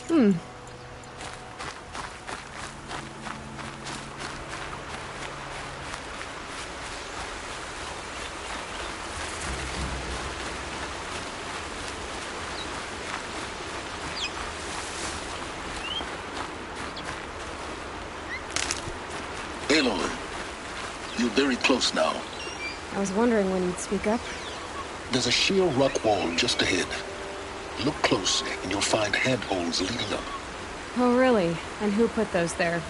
Hmm. Aloy, you're very close now. I was wondering when you'd speak up. There's a sheer rock wall just ahead. Look close, and you'll find handholds leading up. Oh, really? And who put those there,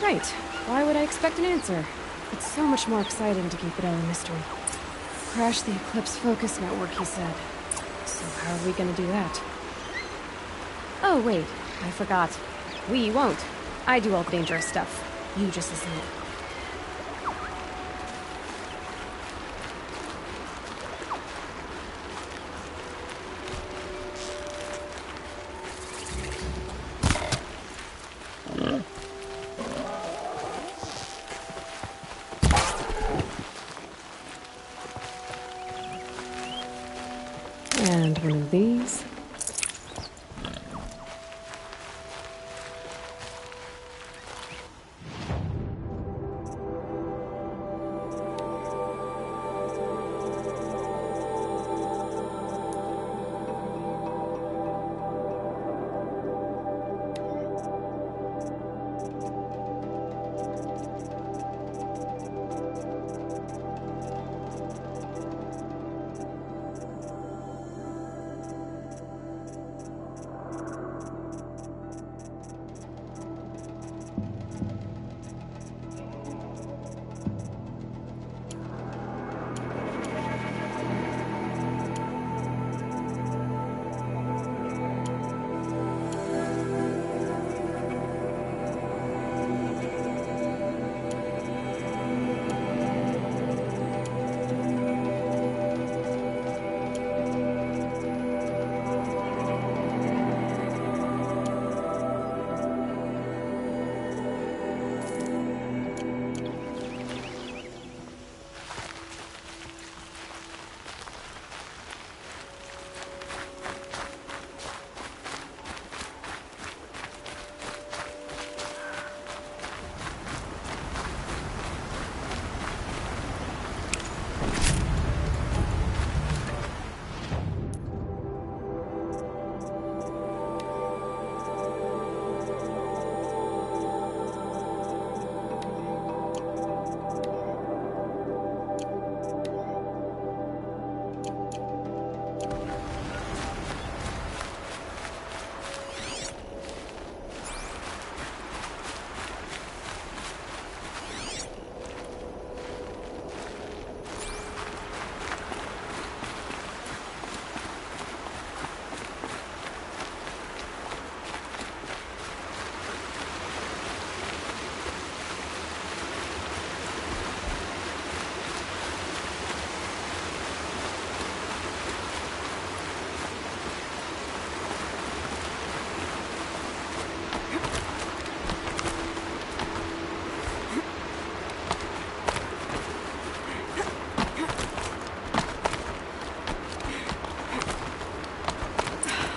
Right. Why would I expect an answer? It's so much more exciting to keep it all a mystery. Crash the Eclipse focus network, he said. So how are we gonna do that? Oh, wait. I forgot. We won't. I do all the dangerous stuff. You just listen in. And one of these.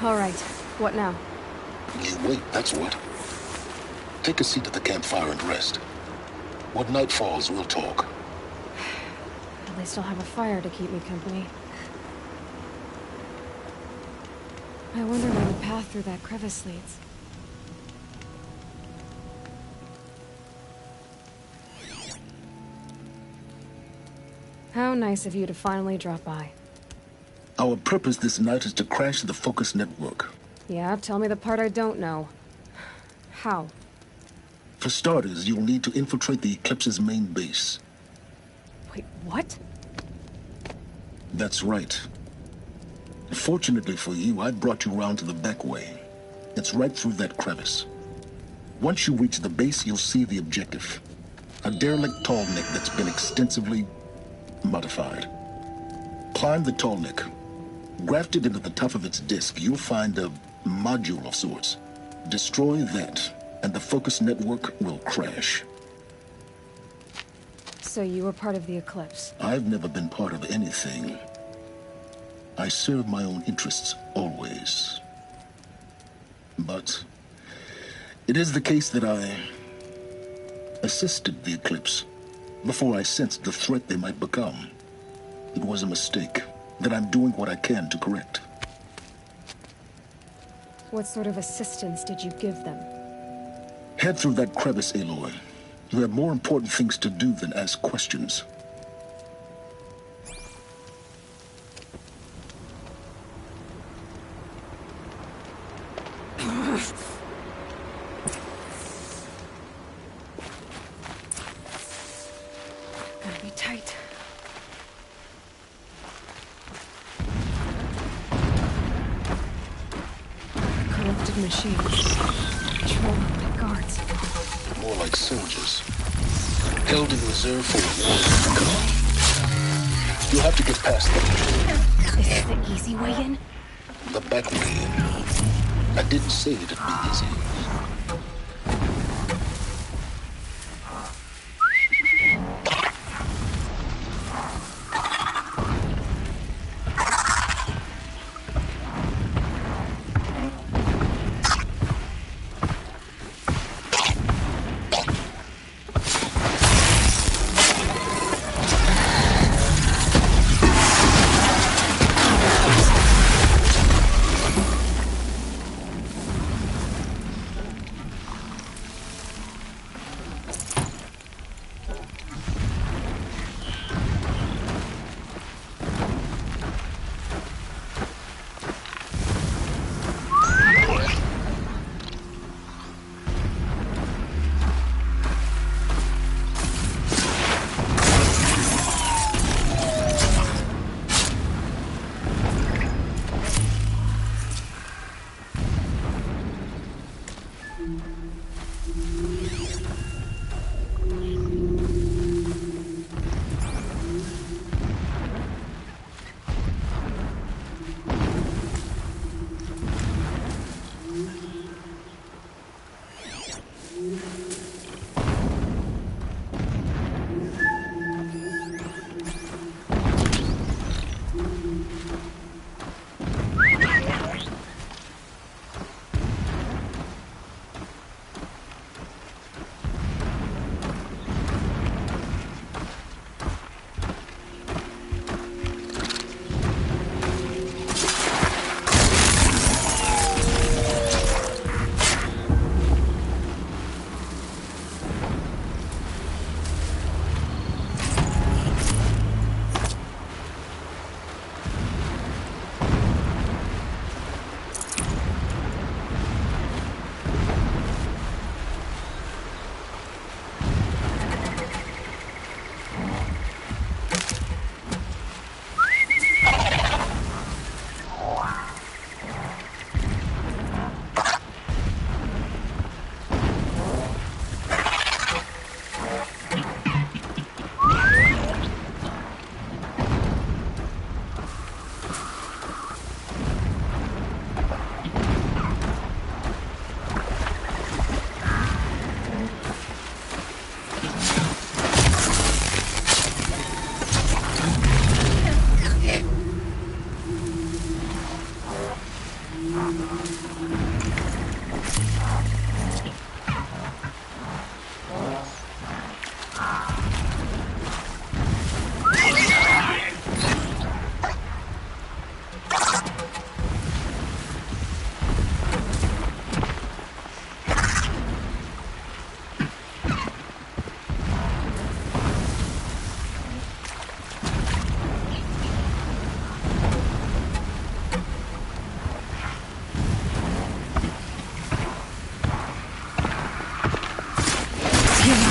All right. What now? You wait, that's what. Take a seat at the campfire and rest. When night falls, we'll talk. At least I'll have a fire to keep me company. I wonder where the path through that crevice leads. How nice of you to finally drop by. Our purpose this night is to crash the focus network. Yeah, tell me the part I don't know. How? For starters, you'll need to infiltrate the Eclipse's main base. Wait, what? That's right. Fortunately for you, I brought you round to the back way. It's right through that crevice. Once you reach the base, you'll see the objective. A derelict tall neck that's been extensively modified. Climb the tall neck. Grafted into the top of its disk, you'll find a module of sorts. Destroy that, and the focus network will crash. So you were part of the Eclipse? I've never been part of anything. I serve my own interests, always. But it is the case that I assisted the eclipse before I sensed the threat they might become. It was a mistake that I'm doing what I can to correct. What sort of assistance did you give them? Head through that crevice, Aloy. You have more important things to do than ask questions. Gotta be tight. Corrupted machines. Patrol by guards. More like soldiers. Held in reserve for a war to come. You'll have to get past them. This is the easy way in? The back way in. I didn't say it'd be easy.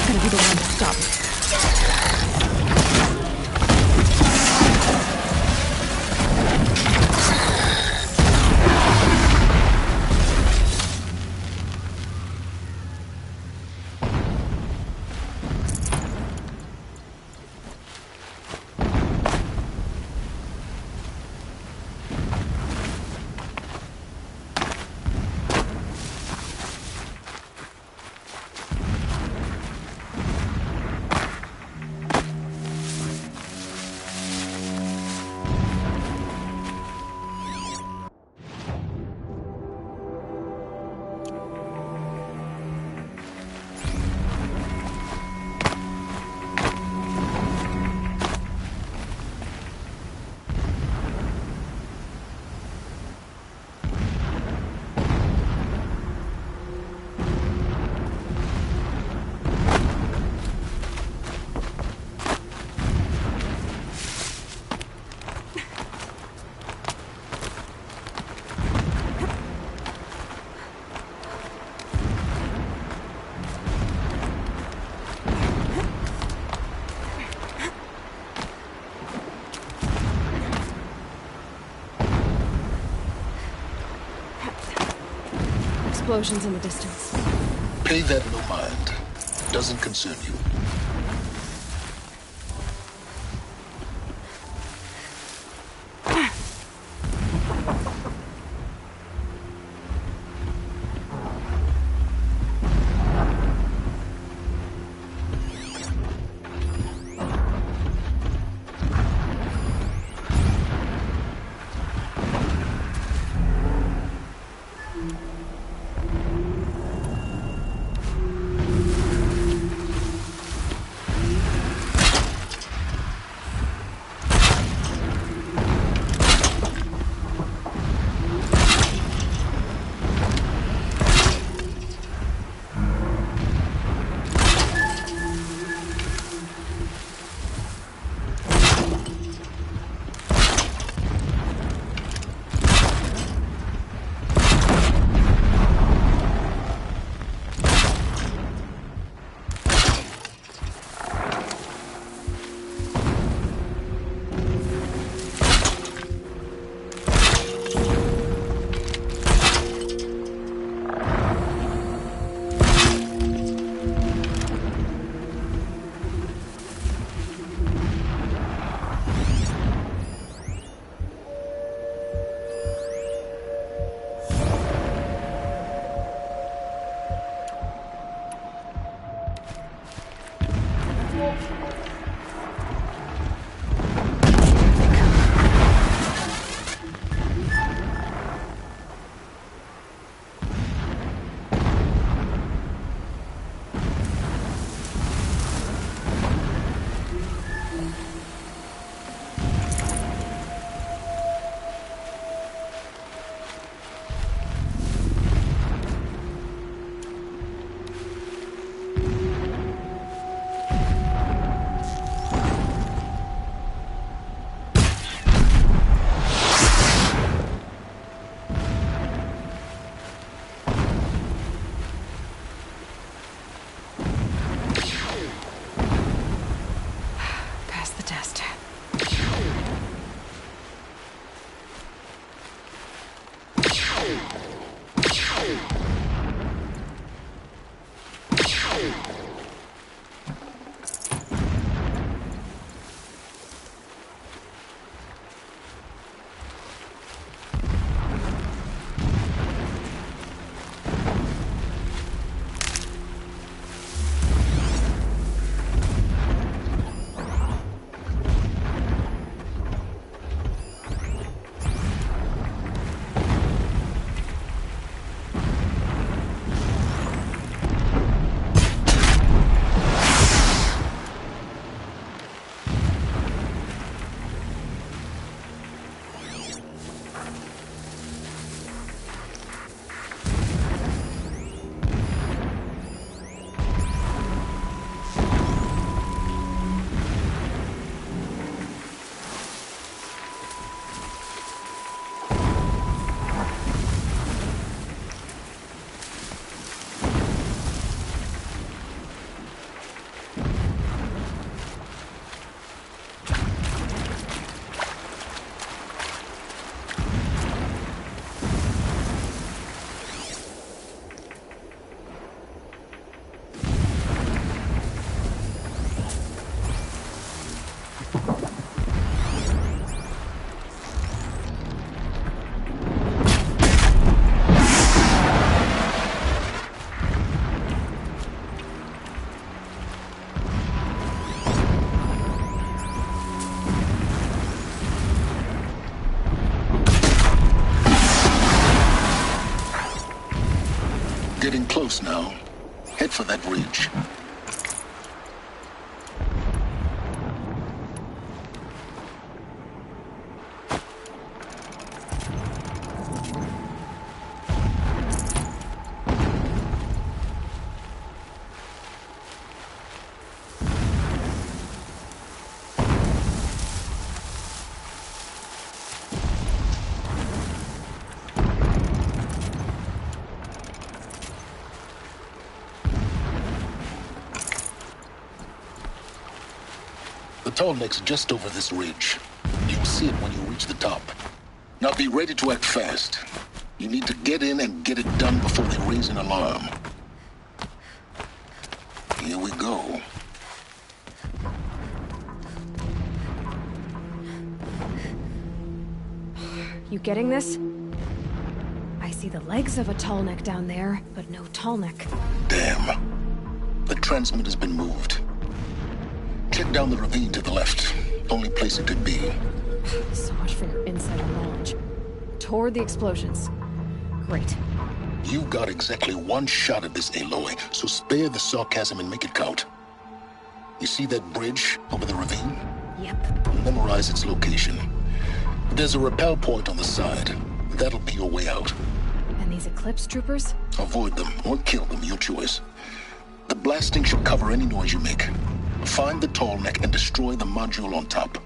Gonna be the one to stop me. explosions in the distance. Pay that no mind. Doesn't concern you. Getting close now. Head for that ridge. The tall neck's just over this ridge. You'll see it when you reach the top. Now be ready to act fast. You need to get in and get it done before they raise an alarm. Here we go. You getting this? I see the legs of a tall neck down there, but no tall neck. Damn. The transmitter's been moved. Check down the ravine to the left. Only place it could be. So much for your insider knowledge. Toward the explosions. Great. You got exactly one shot at this, Aloy, so spare the sarcasm and make it count. You see that bridge over the ravine? Yep. Memorize its location. There's a rappel point on the side. That'll be your way out. And these Eclipse troopers? Avoid them or kill them, your choice. The blasting should cover any noise you make. Find the tall neck and destroy the module on top.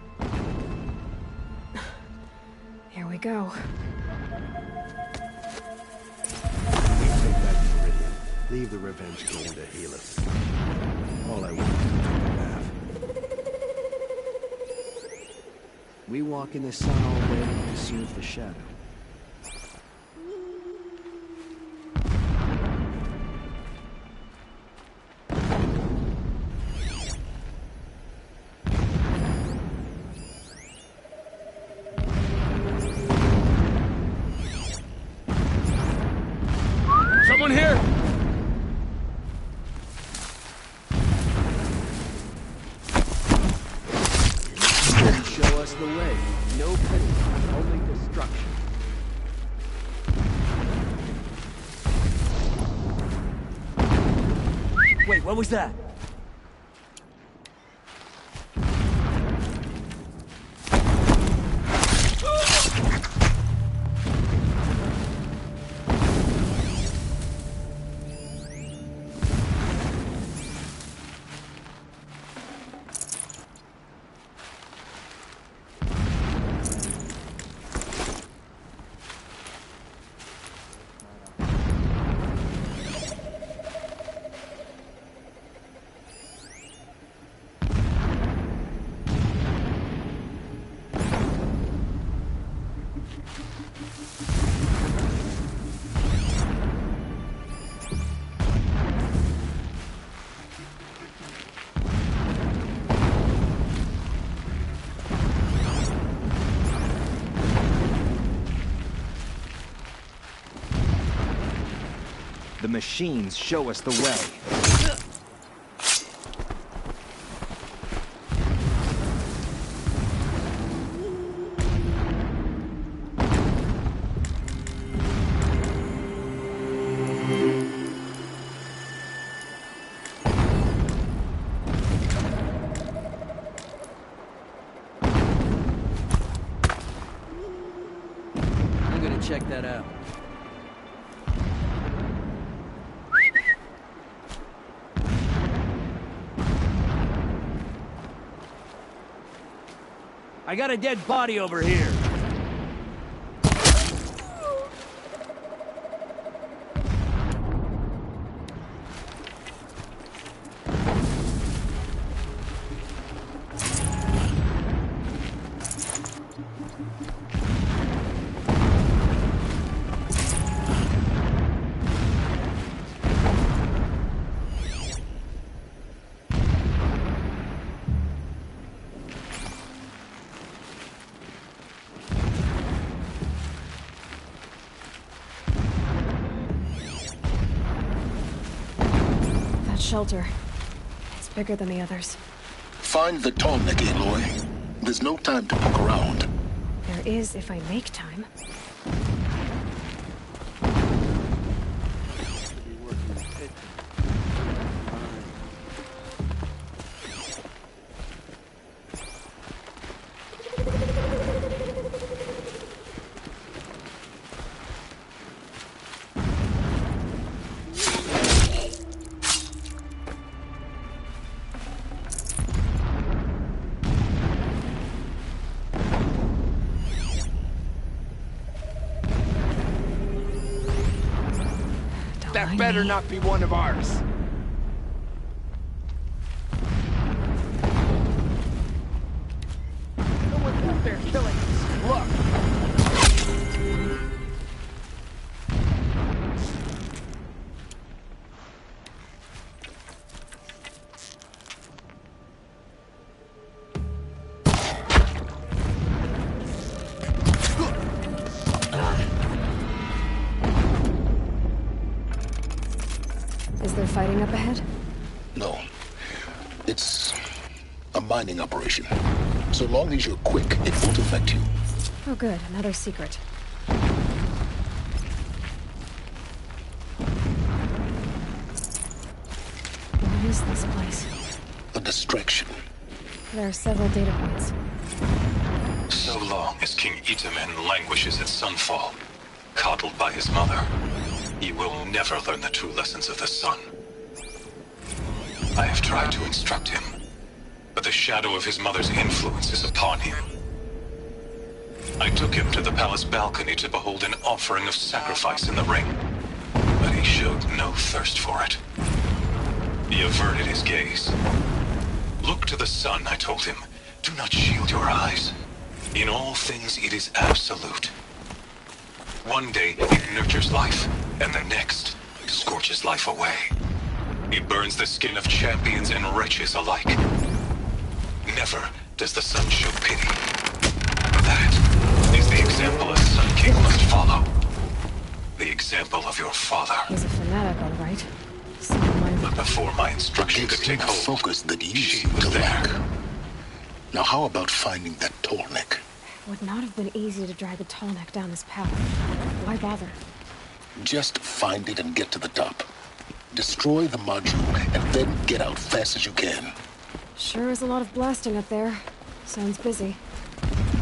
Here we go. We take back the Meridian. Leave the Revenge King to heal us. All I want is to take a bath. We walk in the sun all day to soothe the shadow. Someone here! Show us the way. No pity, only destruction. Wait, what was that? The machines show us the way. I'm gonna check that out. I got a dead body over here. Shelter. It's bigger than the others. Find the tall neck, Aloy. There's no time to poke around. There is if I make time. That better not be one of ours. No one's out there killing us. Look! Still fighting up ahead? No. It's a mining operation. So long as you're quick, it won't affect you. Oh good, another secret. What is this place? A distraction. There are several data points. So long as King Itamen languishes at sunfall, coddled by his mother, he will never learn the true lessons of the sun. I have tried to instruct him, but the shadow of his mother's influence is upon him. I took him to the palace balcony to behold an offering of sacrifice in the ring, but he showed no thirst for it. He averted his gaze. Look to the sun, I told him. Do not shield your eyes. In all things, it is absolute. One day, it nurtures life, and the next, scorches life away. It burns the skin of champions and wretches alike. Never does the sun show pity. That is the example a Sun King must follow. The example of your father. He's a fanatic, all right. But before my instruction could take hold, focus that you she seem was to there. lack. Now how about finding that tall neck? Would not have been easy to drag a tall neck down this path. Why bother? Just find it and get to the top. Destroy the module and then get out fast as you can. Sure is a lot of blasting up there. Sounds busy.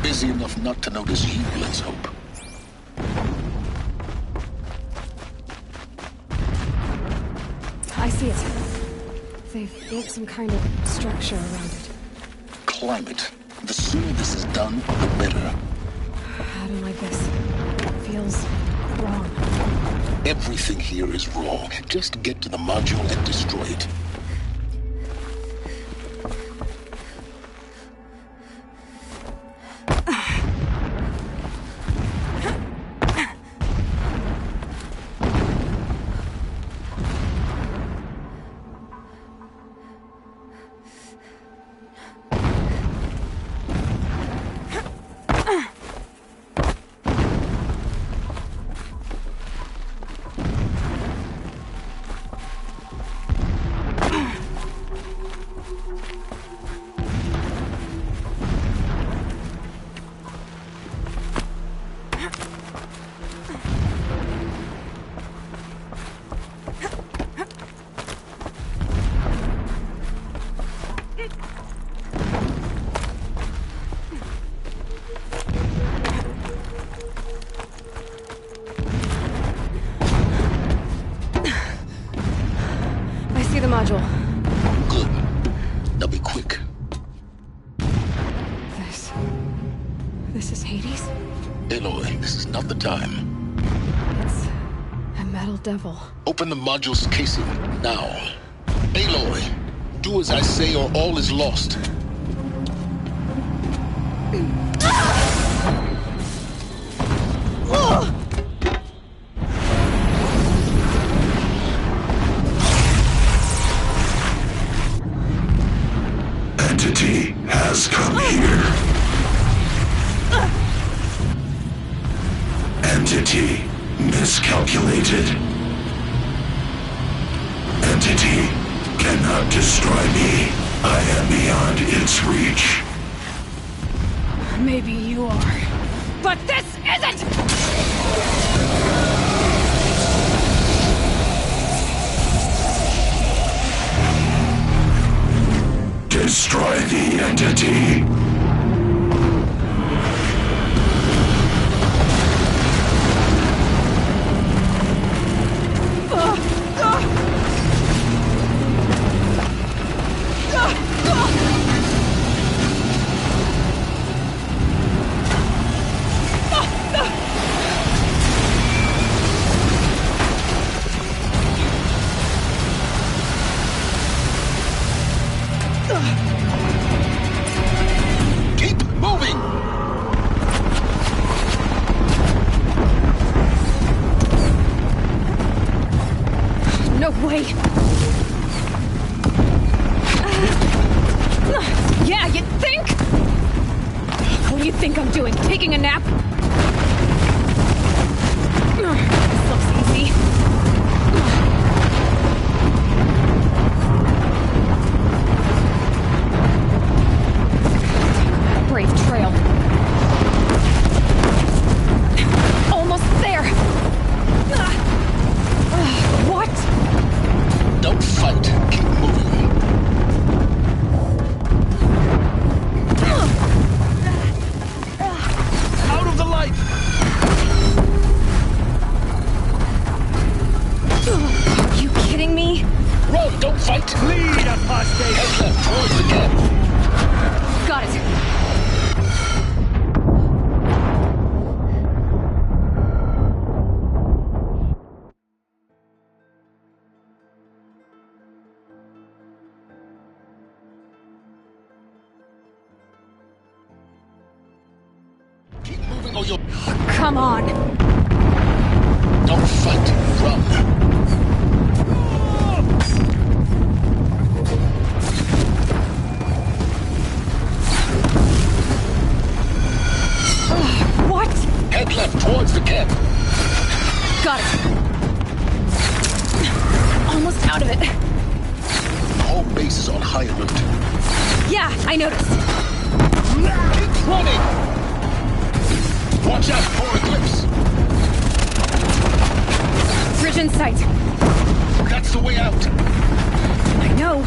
Busy enough not to notice you, let's hope. I see it. They've built some kind of structure around it. Climb it. The sooner this is done, the better. I don't like this. It feels wrong. Everything here is wrong. Just get to the module and destroy it. The module. Good. Now be quick. This is Hades? Aloy, this is not the time. It's a metal devil. Open the module's casing, now. Aloy, do as I say or all is lost. Entity has come here. Entity miscalculated. Entity cannot destroy me. I am beyond its reach. Maybe you are. But this isn't! Destroy the entity. Keep moving! No way! Yeah, you think? What do you think I'm doing? Taking a nap? This looks easy. Lead, apostate! Head left towards the camp. Got it. Keep moving or you'll... Come on. Don't fight. Run. What? Head left towards the camp. Got it. Almost out of it. The whole base is on high alert. Yeah, I noticed. Keep running! Watch out for Eclipse! Bridge in sight. That's the way out. I know.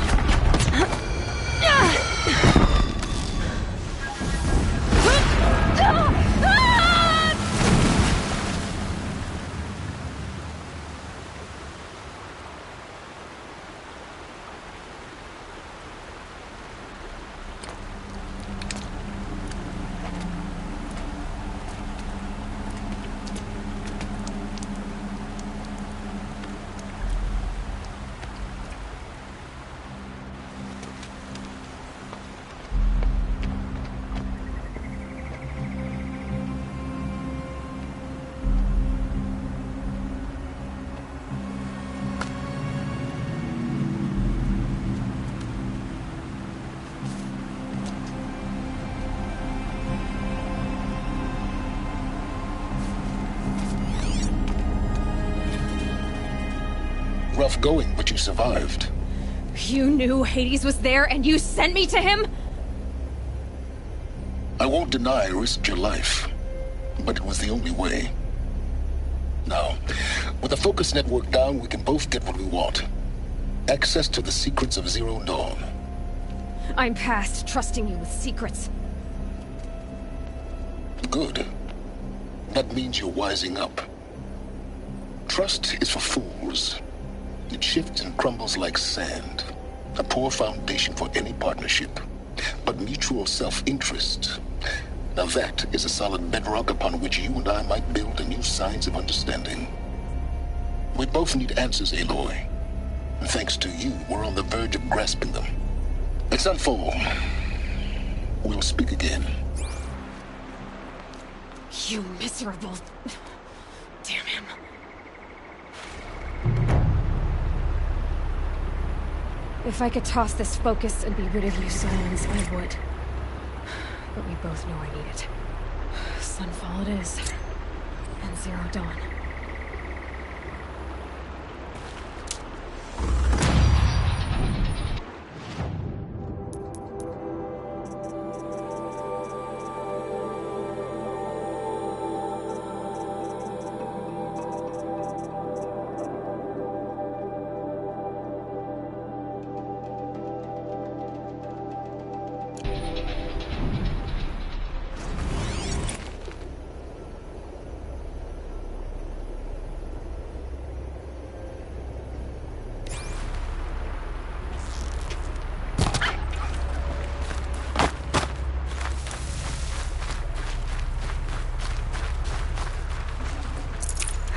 Rough going, but you survived. You knew Hades was there and you sent me to him? I won't deny I risked your life, but it was the only way. Now, with the focus network down, we can both get what we want. Access to the secrets of Zero Dawn. I'm past trusting you with secrets. Good. That means you're wising up. Trust is for fools. It shifts and crumbles like sand. A poor foundation for any partnership. But mutual self-interest, now that is a solid bedrock upon which you and I might build a new science of understanding. We both need answers, Aloy. And thanks to you, we're on the verge of grasping them. Let's unfold. We'll speak again. You miserable... Damn him. If I could toss this focus and be rid of you, Silence, I would. But we both know I need it. Sunfall it is. And Zero Dawn.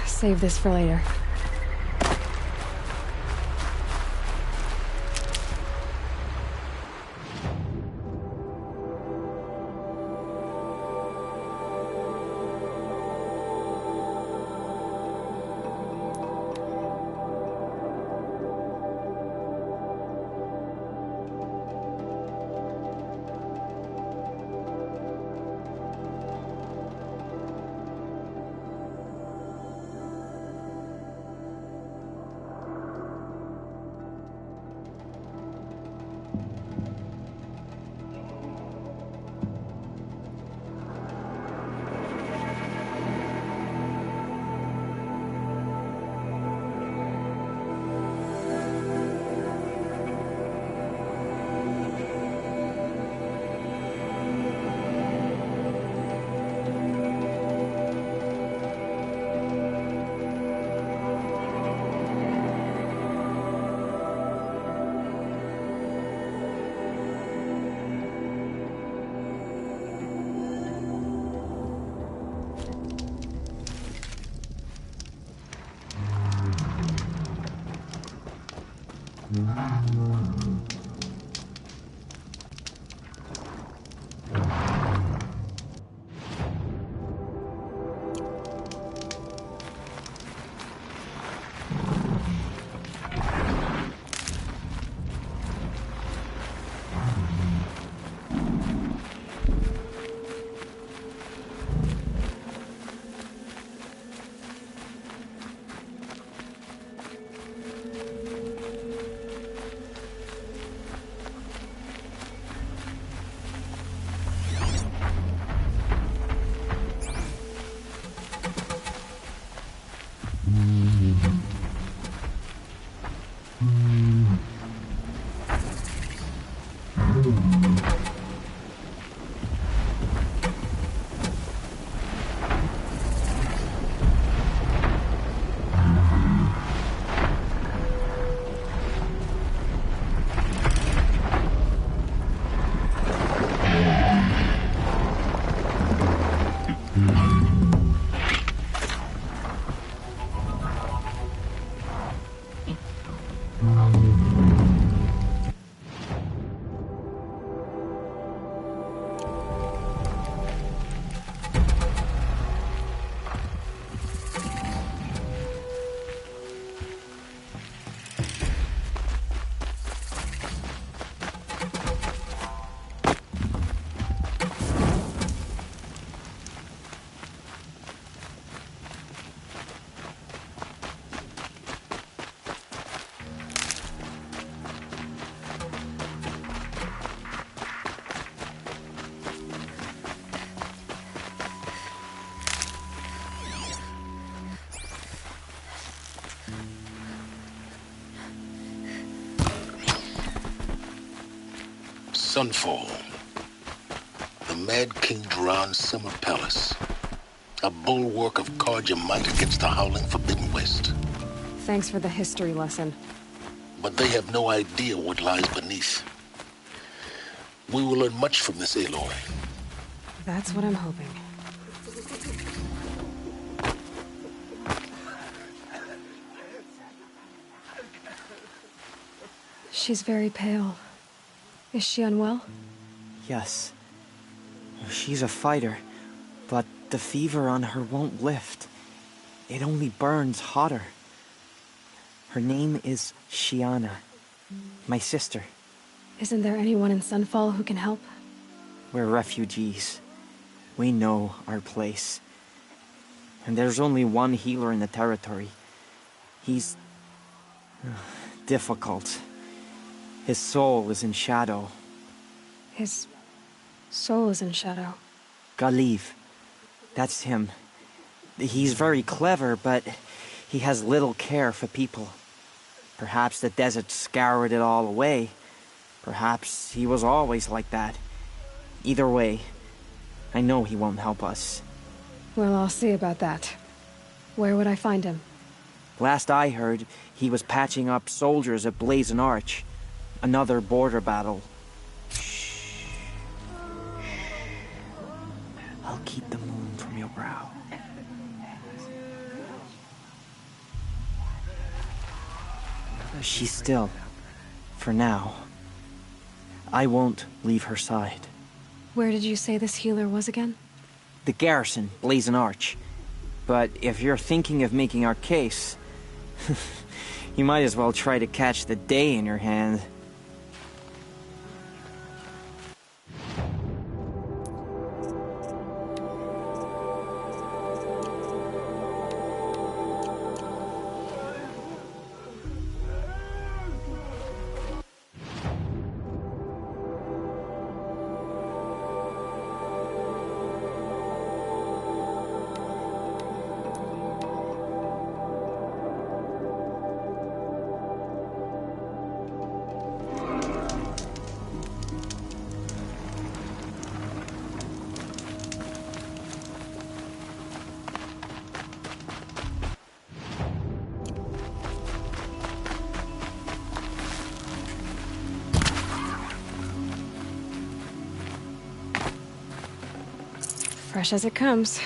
Save this for later. Sunfall. The Mad King Duran's summer palace. A bulwark of Carja might against the howling Forbidden West. Thanks for the history lesson. But they have no idea what lies beneath. We will learn much from this Aloy. That's what I'm hoping. She's very pale. Is she unwell? Yes. She's a fighter, but the fever on her won't lift. It only burns hotter. Her name is Shiana, my sister. Isn't there anyone in Sunfall who can help? We're refugees. We know our place. And there's only one healer in the territory. He's difficult. His soul is in shadow. His soul is in shadow. Galiv. That's him. He's very clever, but he has little care for people. Perhaps the desert scoured it all away. Perhaps he was always like that. Either way, I know he won't help us. Well, I'll see about that. Where would I find him? Last I heard, he was patching up soldiers at Blazon Arch. Another border battle. Shh. I'll keep the moon from your brow. She's still. For now. I won't leave her side. Where did you say this healer was again? The garrison, Blazon Arch. But if you're thinking of making our case, you might as well try to catch the day in your hand. Fresh as it comes.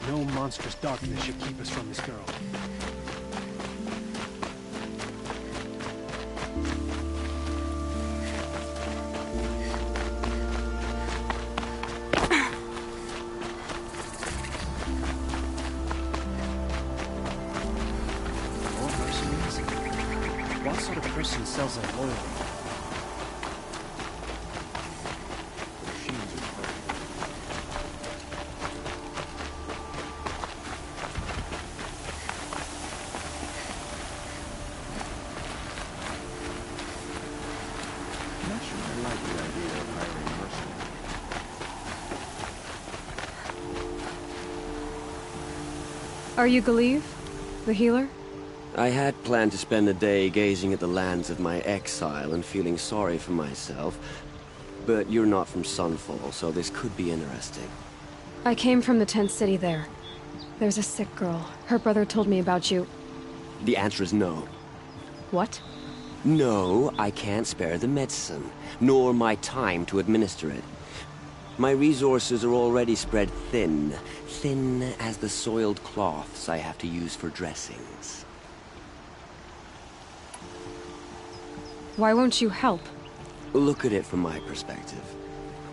No monstrous darkness should keep us from this girl. More mercenaries? What sort of person sells their loyalty? Are you Galeev? The healer? I had planned to spend a day gazing at the lands of my exile and feeling sorry for myself, but you're not from Sunfall, so this could be interesting. I came from the tent city there. There's a sick girl. Her brother told me about you. The answer is no. What? No, I can't spare the medicine, nor my time to administer it. My resources are already spread thin, thin as the soiled cloths I have to use for dressings. Why won't you help? Look at it from my perspective.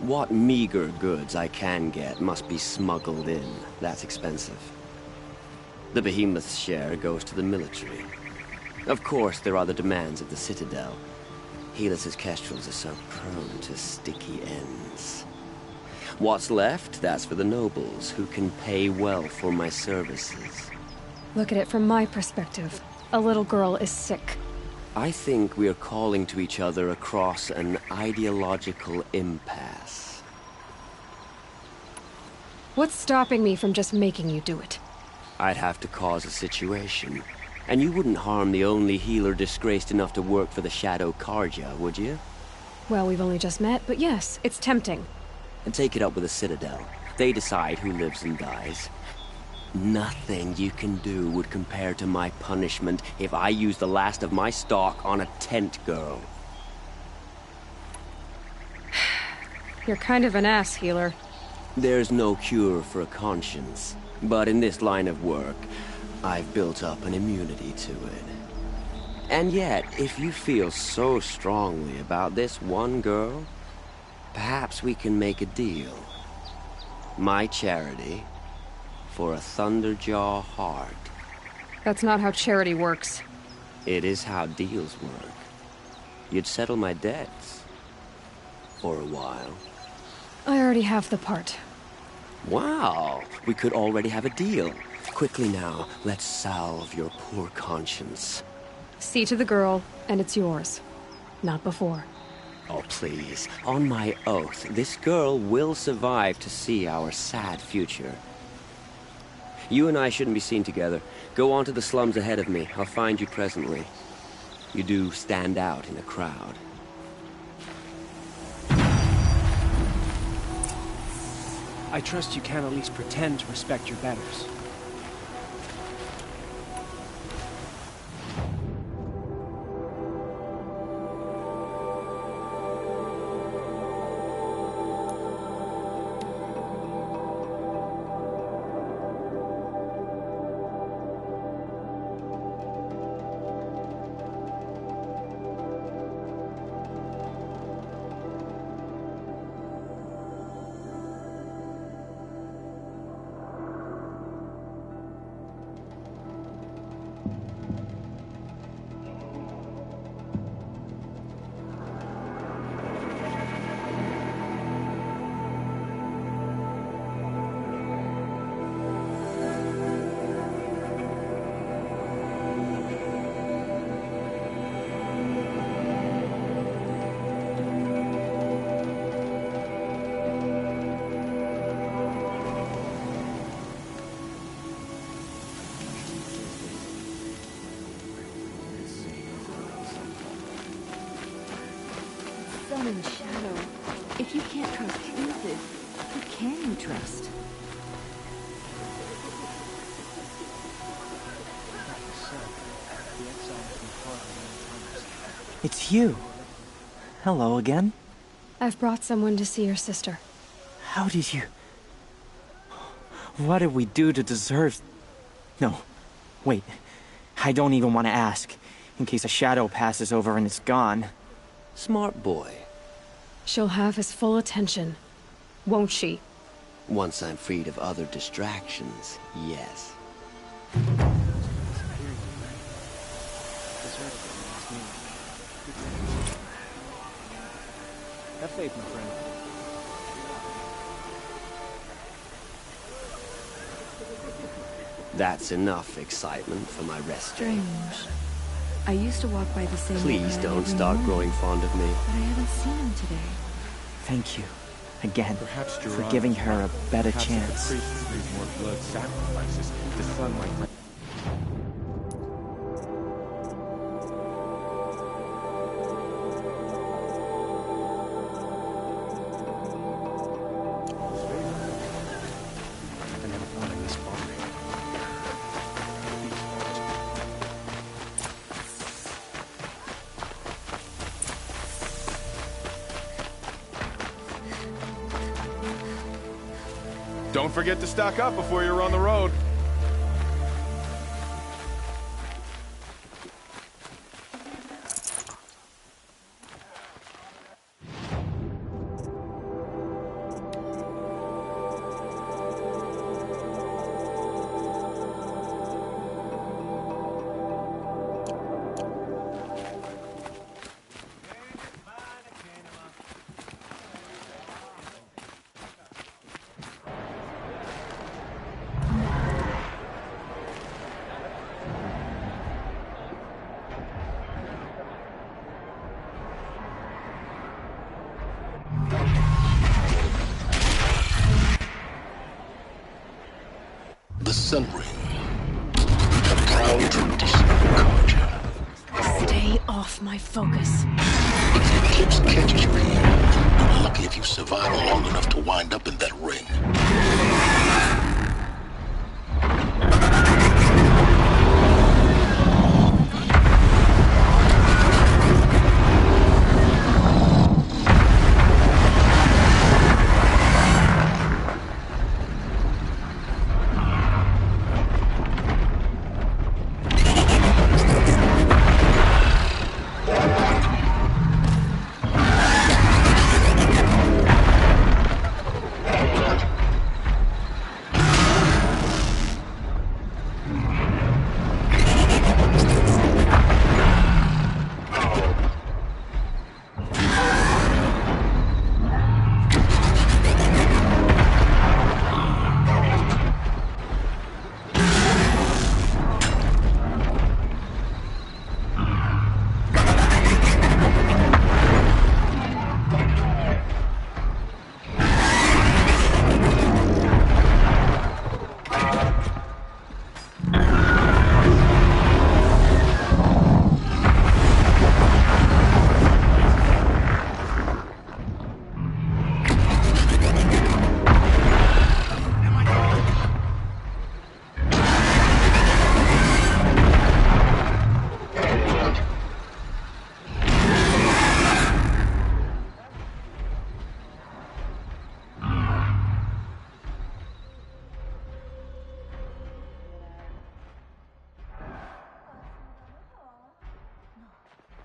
What meager goods I can get must be smuggled in. That's expensive. The behemoth's share goes to the military. Of course, there are the demands of the Citadel. Helis's kestrels are so prone to sticky ends. What's left, that's for the nobles, who can pay well for my services. Look at it from my perspective. A little girl is sick. I think we are calling to each other across an ideological impasse. What's stopping me from just making you do it? I'd have to cause a situation. And you wouldn't harm the only healer disgraced enough to work for the Shadow Karja, would you? Well, we've only just met, but yes, it's tempting. And take it up with the Citadel. They decide who lives and dies. Nothing you can do would compare to my punishment if I use the last of my stock on a tent girl. You're kind of an ass, healer. There's no cure for a conscience. But in this line of work, I've built up an immunity to it. And yet, if you feel so strongly about this one girl, perhaps we can make a deal. My charity for a Thunderjaw heart. That's not how charity works. It is how deals work. You'd settle my debts. For a while. I already have the part. Wow, we could already have a deal. Quickly now, let's salve your poor conscience. See to the girl, and it's yours. Not before. Oh, please. On my oath, this girl will survive to see our sad future. You and I shouldn't be seen together. Go on to the slums ahead of me. I'll find you presently. You do stand out in a crowd. I trust you can at least pretend to respect your betters. Sun and shadow. If you can't trust Cupid, who can you trust? It's you. Hello again. I've brought someone to see your sister. How did you... What did we do to deserve... No. Wait. I don't even want to ask, in case a shadow passes over and it's gone. Smart boy. She'll have his full attention, won't she? Once I'm freed of other distractions, yes. Have faith, my friend. That's enough excitement for my rest day. Strange. I used to walk by the same Please guy don't every start morning, growing fond of me. but I haven't seen him today. Thank you. Again, Perhaps for giving her a better chance. The priests need more blood sacrifices to sunlight. Don't forget to stock up before you're on the road. The Sun Ring. A proud tradition of culture. Stay off my focus. If the eclipse catches you here, you're lucky if you survive long enough to wind up in that ring.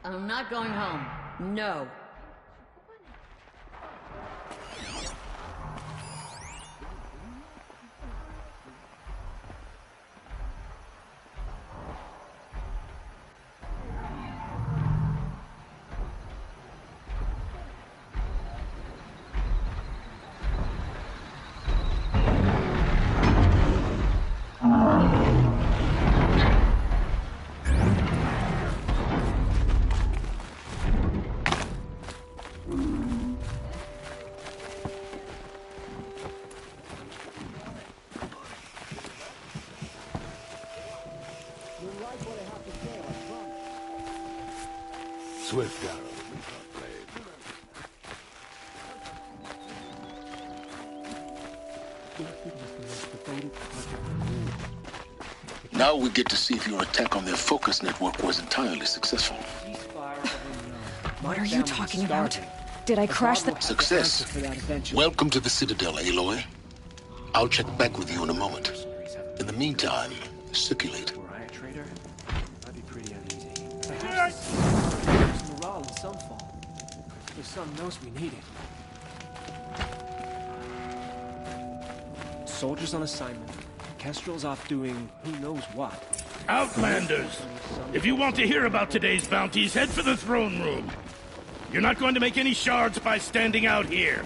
I'm not going home. No. Swift arrows without blade. Now we get to see if your attack on their focus network was entirely successful. What are you talking about? Did I crash the... Success. Welcome to the Citadel, Aloy. I'll check back with you in a moment. In the meantime, circulate. Riot trader? That'd be pretty uneasy. Perhaps there's morale in some fall. The sun knows we need it. Soldiers on assignment. Kestrel's off doing who knows what. Outlanders! If you want to hear about today's bounties, head for the throne room. You're not going to make any shards by standing out here.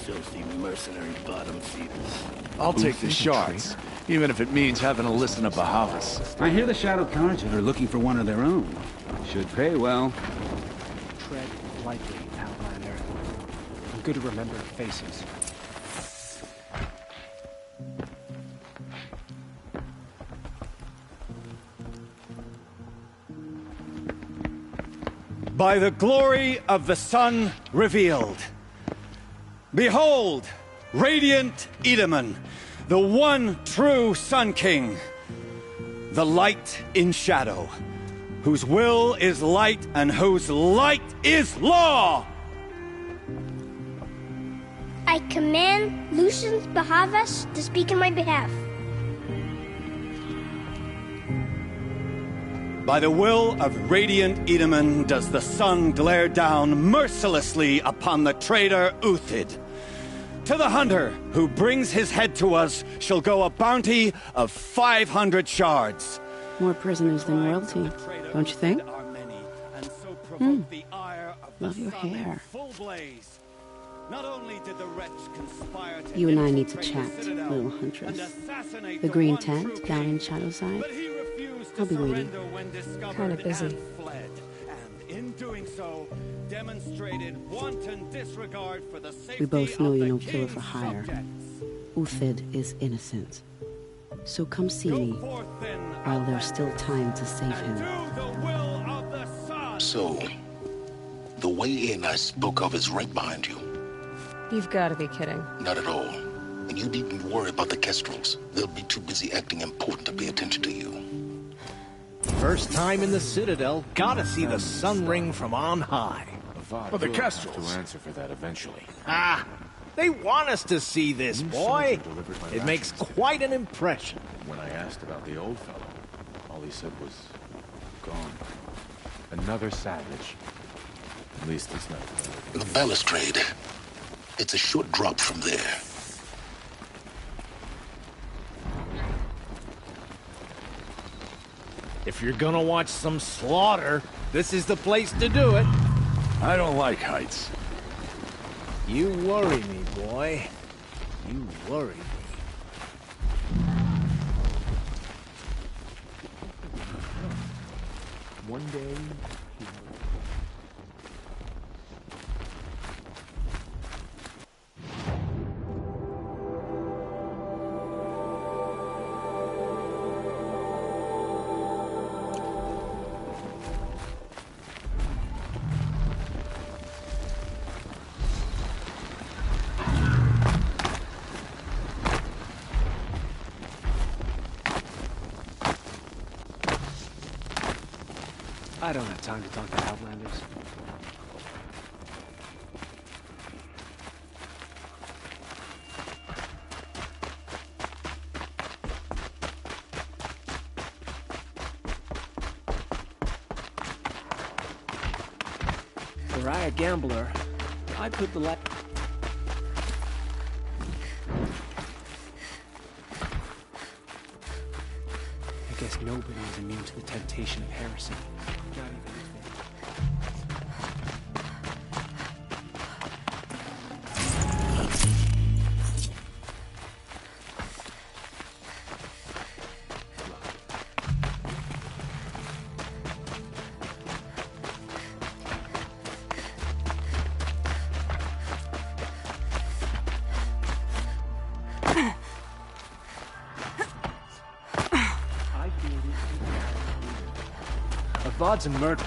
Filthy mercenary bottom feeders. I'll take the shards, even if it means having to listen to Bahavas. I hear the Shadow Carja are looking for one of their own. Should pay well. Tread lightly, Outlander. I'm good to remember faces. By the glory of the sun revealed. Behold, radiant Edaman, the one true Sun King. The light in shadow, whose will is light and whose light is law! I command Lucius Bahavas to speak in my behalf. By the will of radiant Edaman does the sun glare down mercilessly upon the traitor Uthid. To the hunter who brings his head to us shall go a bounty of 500 shards. More prisoners than royalty, don't you think? Love your hair. You and I need to chat, little huntress. The green tent down in Shadowside. I'll be waiting. Kinda busy. And in doing so, demonstrated wanton disregard for the safety We both know of you're the no killer for king's hire. subjects. Uthid is innocent. So come see me while there's still time to save him. So, the way in I spoke of is right behind you. You've got to be kidding. Not at all. And you needn't worry about the Kestrels. They'll be too busy acting important to pay attention to you. First time in the Citadel, gotta see the sun ring from on high. Well, the Kestrels to answer for that eventually. Ah, they want us to see this, boy. It makes quite an impression. When I asked about the old fellow, all he said was, gone. Another savage. At least it's not. The balustrade. It's a short drop from there. If you're gonna watch some slaughter, this is the place to do it. I don't like heights. You worry me, boy. You worry me. One day, I don't have time to talk to Outlanders. Were I a gambler, I'd put the I guess nobody is immune to the temptation of heresy. Not even Vod's a murder.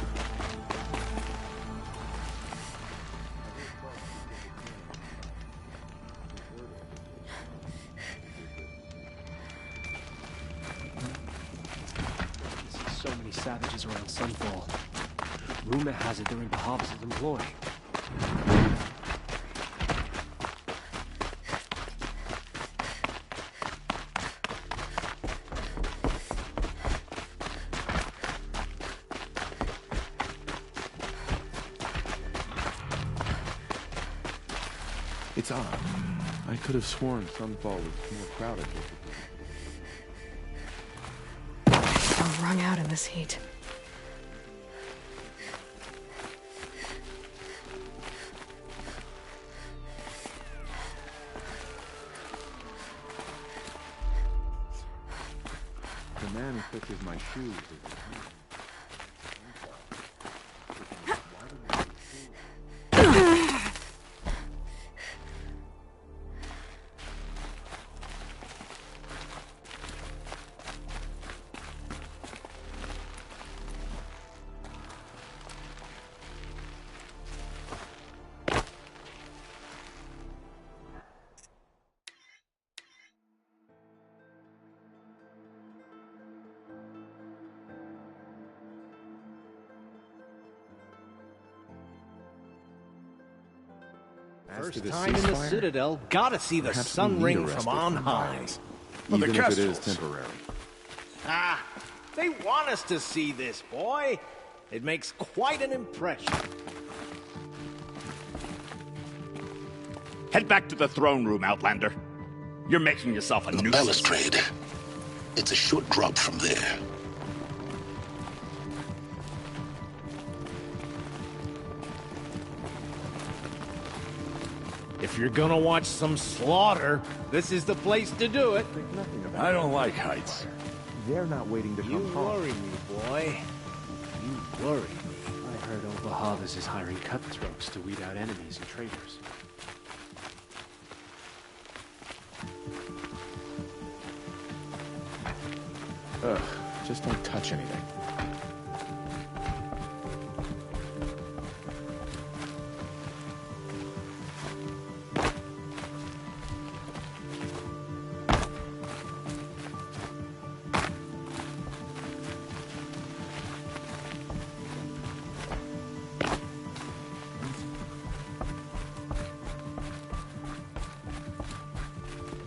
So many savages around Sunfall. Rumor has it they're in Bahavas' employ. It's odd. I could have sworn Sunfall was more crowded. I'm wrung out in this heat. The man who fixes my shoes is First time in the Citadel, gotta see the sun ring from on high. Well, even if it is temporary. Ah, they want us to see this, boy. It makes quite an impression. Head back to the throne room, Outlander. You're making yourself a nuisance. The balustrade. It's a short drop from there. If you're gonna watch some slaughter, this is the place to do it. I don't like heights. They're not waiting to come You home. worry me, boy. You worry me. I heard Old Bahavas is hiring cutthroats to weed out enemies and traitors. Ugh, just don't touch anything.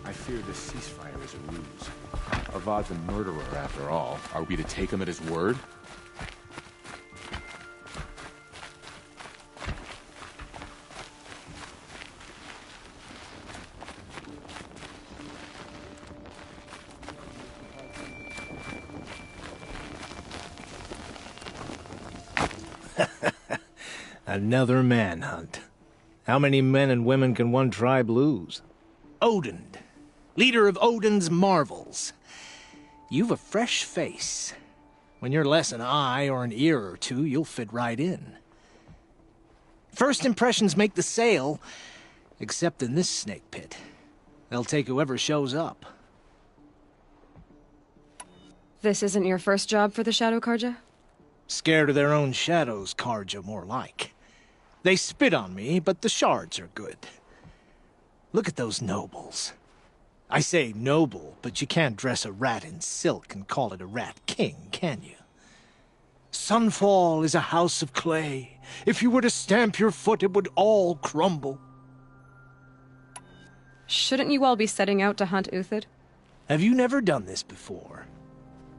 I fear this ceasefire is a ruse. Avad's a murderer, after all. Are we to take him at his word? Another manhunt. How many men and women can one tribe lose? Odin, leader of Odin's marvels. You've a fresh face. When you're less an eye or an ear or two, you'll fit right in. First impressions make the sale, except in this snake pit. They'll take whoever shows up. This isn't your first job for the Shadow Karja? Scared of their own shadows, Karja, more like. They spit on me, but the shards are good. Look at those nobles. I say noble, but you can't dress a rat in silk and call it a rat king, can you? Sunfall is a house of clay. If you were to stamp your foot, it would all crumble. Shouldn't you all be setting out to hunt Uthid? Have you never done this before?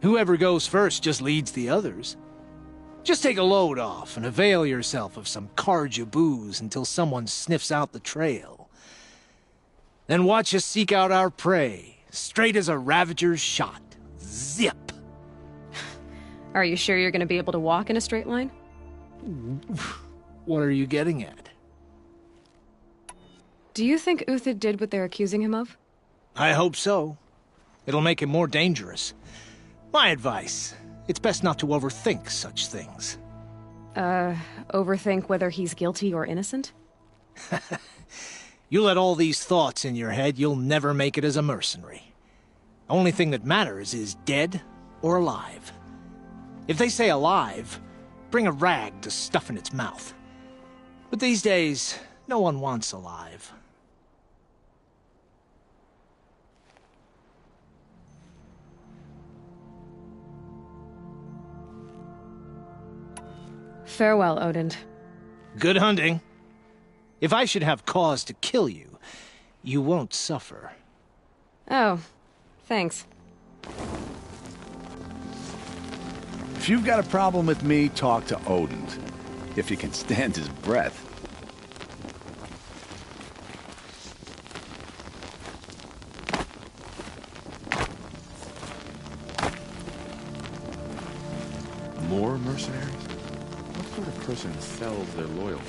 Whoever goes first just leads the others. Just take a load off and avail yourself of some Karja booze until someone sniffs out the trail. Then watch us seek out our prey, straight as a ravager's shot. Zip! Are you sure you're going to be able to walk in a straight line? What are you getting at? Do you think Uthid did what they're accusing him of? I hope so. It'll make him more dangerous. My advice, it's best not to overthink such things. Overthink whether he's guilty or innocent? You let all these thoughts in your head, you'll never make it as a mercenary. Only thing that matters is dead or alive. If they say alive, bring a rag to stuff in its mouth. But these days, no one wants alive. Farewell, Odin. Good hunting. If I should have cause to kill you, you won't suffer. Oh, thanks. If you've got a problem with me, talk to Odin. If you can stand his breath. Opposition sells their loyalty.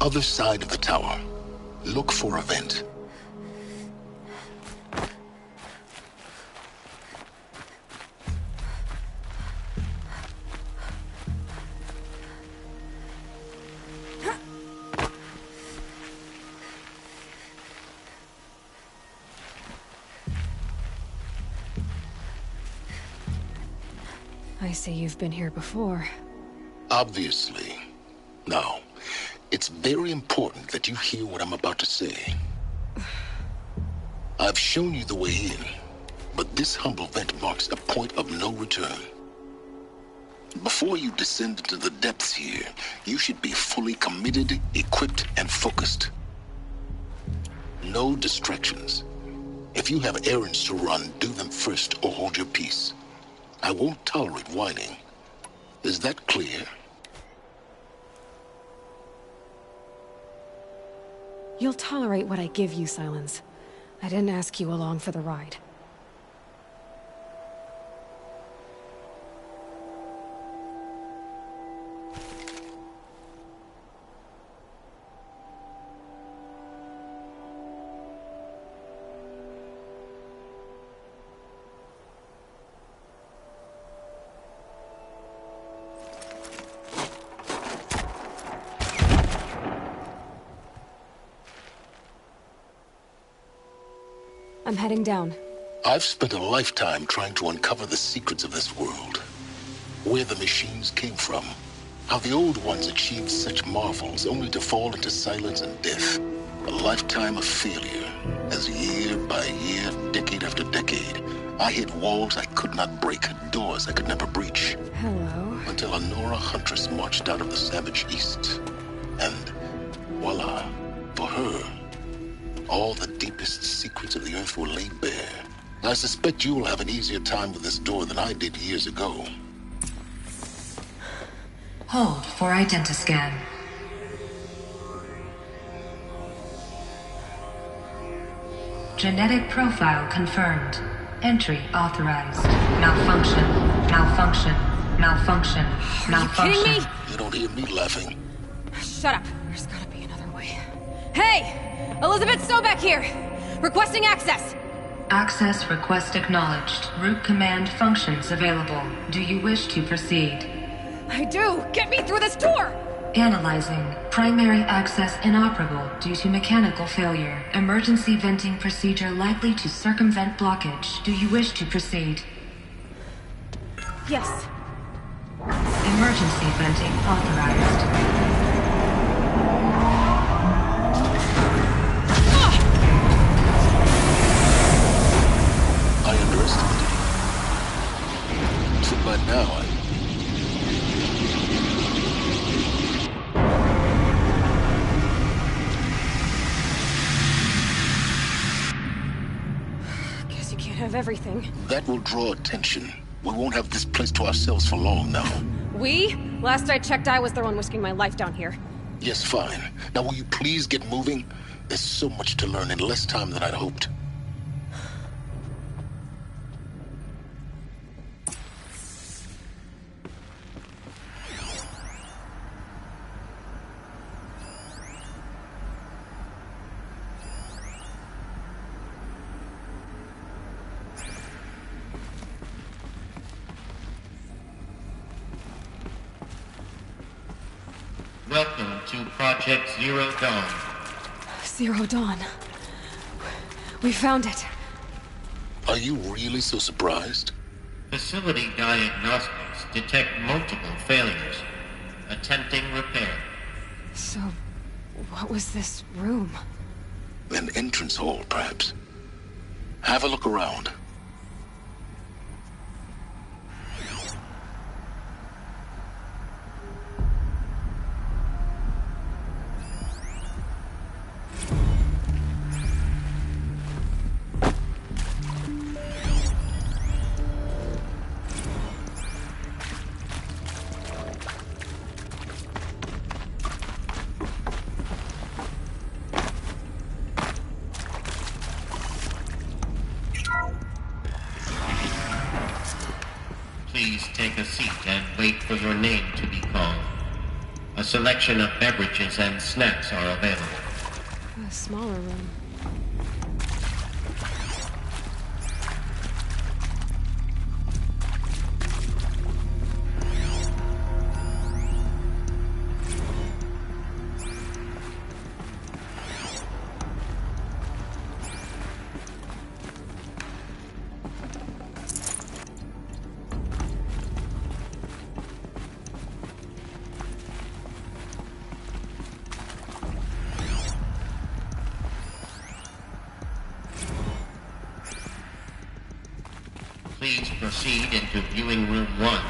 Other side of the tower. Look for a vent. I see you've been here before. Obviously. Now, it's very important that you hear what I'm about to say. I've shown you the way in, but this humble vent marks a point of no return. Before you descend into the depths here, you should be fully committed, equipped, and focused. No distractions. If you have errands to run, do them first or hold your peace. I won't tolerate whining. Is that clear? You'll tolerate what I give you, Silence. I didn't ask you along for the ride. I'm heading down. I've spent a lifetime trying to uncover the secrets of this world. Where the machines came from. How the old ones achieved such marvels only to fall into silence and death. A lifetime of failure. As year by year, decade after decade, I hit walls I could not break, doors I could never breach. Hello. Until a Nora huntress marched out of the savage east. And voila, for her, all the deepest secrets of the Earth were laid bare. I suspect you'll have an easier time with this door than I did years ago. Hold for identiscan. Genetic profile confirmed. Entry authorized. Malfunction. Malfunction. Malfunction. Malfunction. Are you kidding me? You don't hear me laughing. Shut up. There's gotta be another way. Hey! Elizabeth Sobek here! Requesting access! Access request acknowledged. Root command functions available. Do you wish to proceed? I do! Get me through this door! Analyzing. Primary access inoperable due to mechanical failure. Emergency venting procedure likely to circumvent blockage. Do you wish to proceed? Yes. Emergency venting authorized. I underestimated you. Too bad now, Guess you can't have everything. That will draw attention. We won't have this place to ourselves for long now. We? Last I checked, I was the one risking my life down here. Yes, fine. Now will you please get moving? There's so much to learn in less time than I'd hoped. to Project Zero Dawn. Zero Dawn. We found it. Are you really so surprised? Facility diagnostics detect multiple failures. Attempting repair. So, what was this room? An entrance hall, perhaps. Have a look around. Please take a seat and wait for your name to be called. A selection of beverages and snacks are available. A smaller room. Please proceed into viewing room 1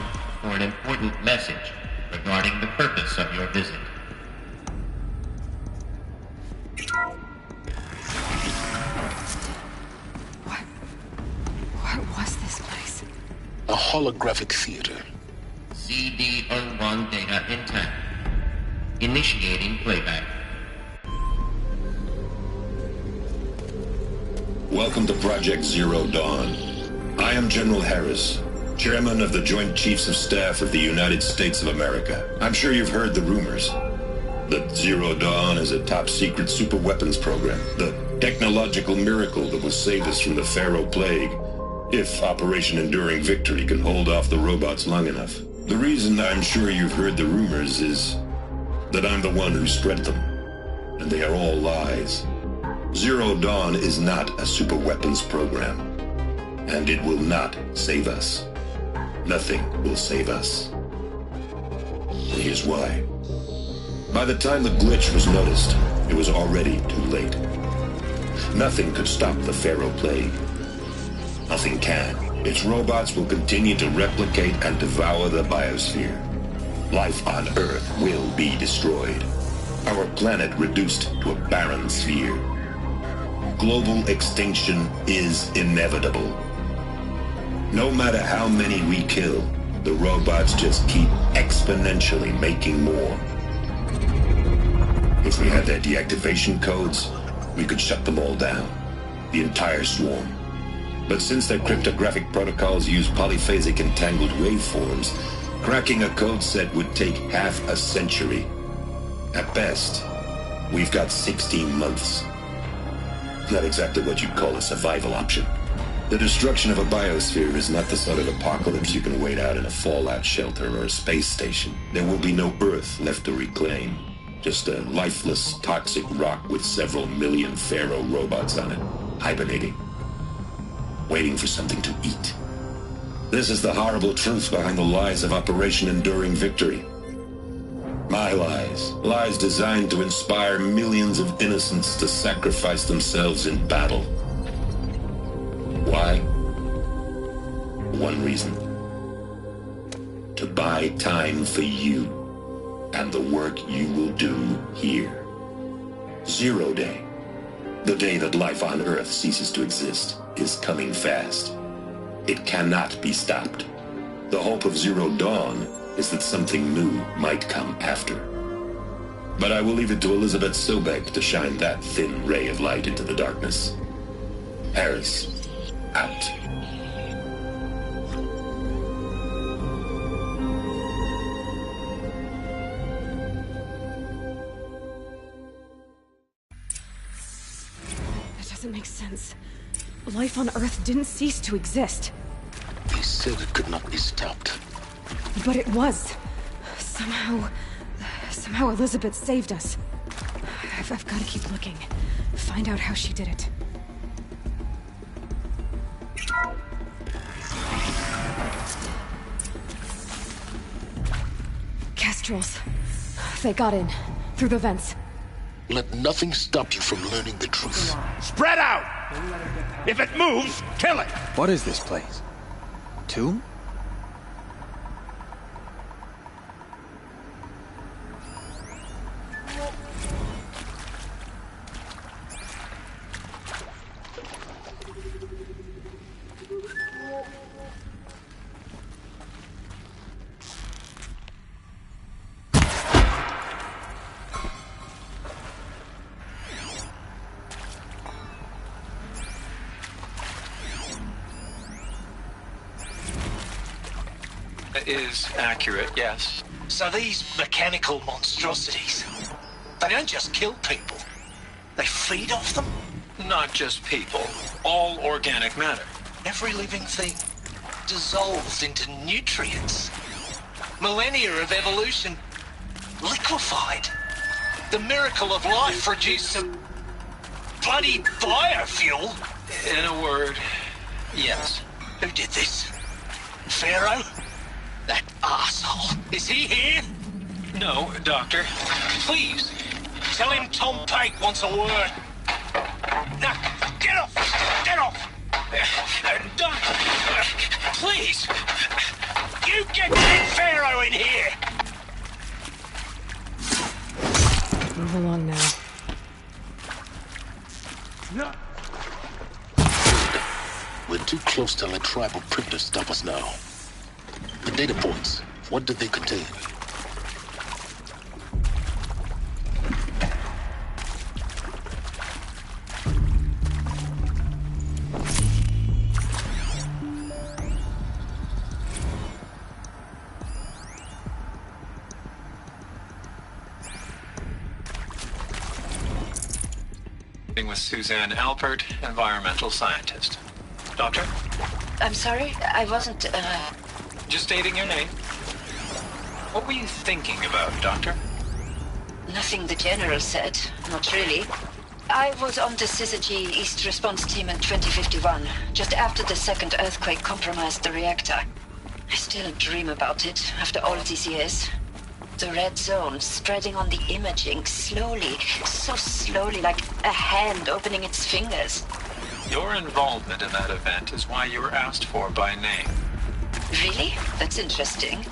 for an important message regarding the purpose of your visit. What was this place? A holographic theater. CD01 data intact. Initiating playback. Welcome to Project Zero Dawn. I am General Harris, Chairman of the Joint Chiefs of Staff of the United States of America. I'm sure you've heard the rumors that Zero Dawn is a top-secret superweapons program, the technological miracle that will save us from the Pharaoh Plague, if Operation Enduring Victory can hold off the robots long enough. The reason I'm sure you've heard the rumors is that I'm the one who spread them, and they are all lies. Zero Dawn is not a superweapons program. And it will not save us. Nothing will save us. And here's why. By the time the glitch was noticed, it was already too late. Nothing could stop the Pharaoh Plague. Nothing can. Its robots will continue to replicate and devour the biosphere. Life on Earth will be destroyed. Our planet reduced to a barren sphere. Global extinction is inevitable. No matter how many we kill, the robots just keep exponentially making more. If we had their deactivation codes, we could shut them all down. The entire swarm. But since their cryptographic protocols use polyphasic entangled waveforms, cracking a code set would take half a century. At best, we've got 16 months. Not exactly what you'd call a survival option. The destruction of a biosphere is not the sort of apocalypse you can wait out in a fallout shelter or a space station. There will be no Earth left to reclaim. Just a lifeless, toxic rock with several million Pharaoh robots on it, hibernating, waiting for something to eat. This is the horrible truth behind the lies of Operation Enduring Victory. My lies. Lies designed to inspire millions of innocents to sacrifice themselves in battle. Why? One reason. To buy time for you and the work you will do here. Zero Day, the day that life on Earth ceases to exist, is coming fast. It cannot be stopped. The hope of Zero Dawn is that something new might come after. But I will leave it to Elizabeth Sobek to shine that thin ray of light into the darkness. Harris, out. That doesn't make sense. Life on Earth didn't cease to exist. He said it could not be stopped. But it was. Somehow Elizabeth saved us. I've got to keep looking. Find out how she did it. Kestrels. They got in. Through the vents. Let nothing stop you from learning the truth. Spread out! If it moves, kill it! What is this place? Tomb? Is accurate, yes. So these mechanical monstrosities, they don't just kill people. They feed off them? Not just people. All organic matter. Every living thing dissolves into nutrients. Millennia of evolution liquefied. The miracle of life produced some bloody biofuel. In a word, yes. Who did this? Pharaoh? That arsehole. Is he here? No, Doctor. Please, tell him Tom Pate wants a word. Now, get off! Get off! Doctor, please! You get that Pharaoh in here! Move along now. No. We're too close to let tribal printers stop us now. The data points, what did they contain? With Suzanne Alpert, environmental scientist. Doctor? I'm sorry, I wasn't, Just stating your name. What were you thinking about, Doctor? Nothing the General said. Not really. I was on the Syzygy East Response Team in 2051, just after the second earthquake compromised the reactor. I still dream about it, after all these years. The red zone spreading on the imaging, slowly, so slowly, like a hand opening its fingers. Your involvement in that event is why you were asked for by name. Really? That's interesting.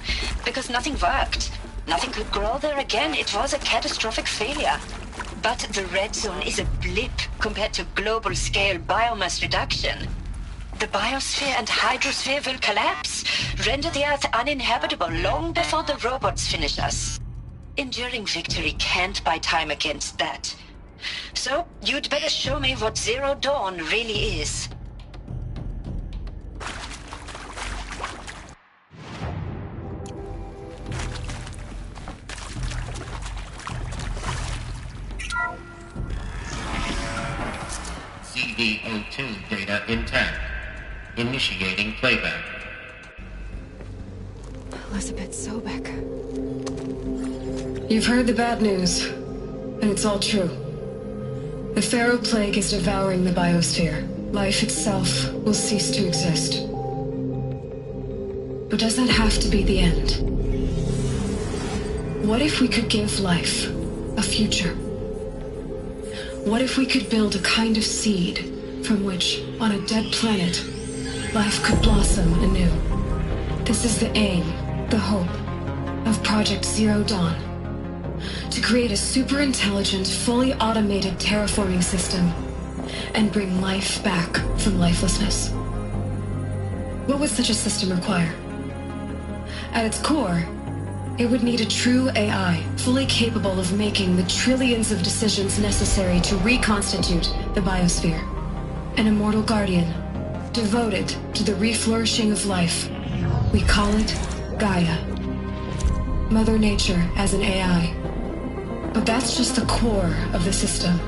Because nothing worked. Nothing could grow there again. It was a catastrophic failure. But the red zone is a blip compared to global-scale biomass reduction. The biosphere and hydrosphere will collapse, render the Earth uninhabitable long before the robots finish us. Enduring victory can't buy time against that. So, you'd better show me what Zero Dawn really is. CD02 data intact. Initiating playback. Elizabeth Sobek. You've heard the bad news, and it's all true. The Pharaoh Plague is devouring the biosphere. Life itself will cease to exist. But does that have to be the end? What if we could give life a future? What if we could build a kind of seed from which, on a dead planet, life could blossom anew? This is the aim, the hope, of Project Zero Dawn. To create a super-intelligent, fully automated terraforming system and bring life back from lifelessness. What would such a system require? At its core, it would need a true AI, fully capable of making the trillions of decisions necessary to reconstitute the biosphere. An immortal guardian, devoted to the reflourishing of life. We call it Gaia. Mother Nature as an AI. But that's just the core of the system.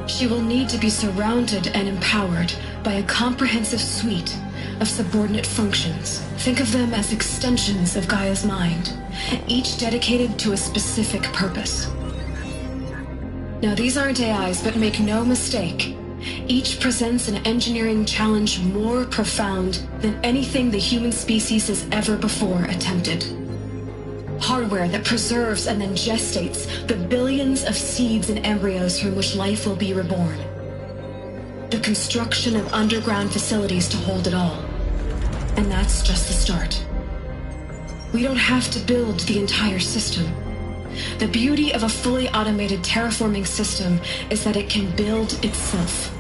She will need to be surrounded and empowered by a comprehensive suite of subordinate functions. Think of them as extensions of Gaia's mind, each dedicated to a specific purpose. Now, these aren't AIs, but make no mistake, each presents an engineering challenge more profound than anything the human species has ever before attempted. Hardware that preserves and then gestates the billions of seeds and embryos from which life will be reborn. The construction of underground facilities to hold it all. And that's just the start. We don't have to build the entire system. The beauty of a fully automated terraforming system is that it can build itself.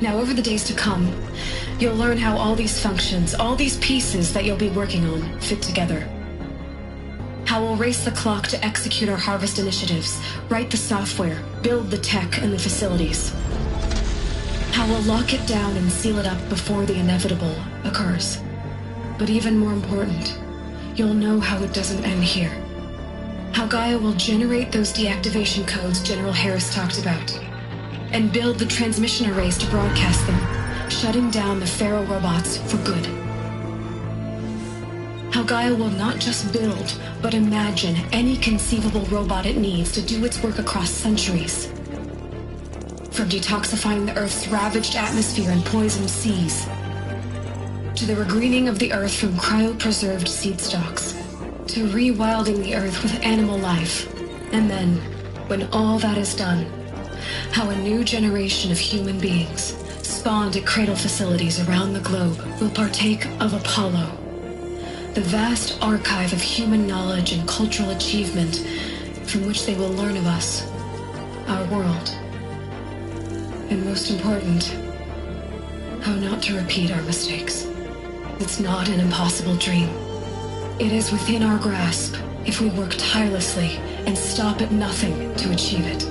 Now, over the days to come, you'll learn how all these functions, all these pieces that you'll be working on, fit together. How we'll race the clock to execute our harvest initiatives, write the software, build the tech and the facilities. How we'll lock it down and seal it up before the inevitable occurs. But even more important, you'll know how it doesn't end here. How Gaia will generate those deactivation codes General Harris talked about, and build the transmission arrays to broadcast them, shutting down the Pharaoh robots for good. How Gaia will not just build, but imagine any conceivable robot it needs to do its work across centuries. From detoxifying the Earth's ravaged atmosphere and poisoned seas, to the regreening of the Earth from cryopreserved seed stalks, to rewilding the Earth with animal life. And then, when all that is done, how a new generation of human beings, spawned at cradle facilities around the globe, will partake of Apollo, the vast archive of human knowledge and cultural achievement from which they will learn of us, our world. And most important, how not to repeat our mistakes. It's not an impossible dream. It is within our grasp if we work tirelessly and stop at nothing to achieve it.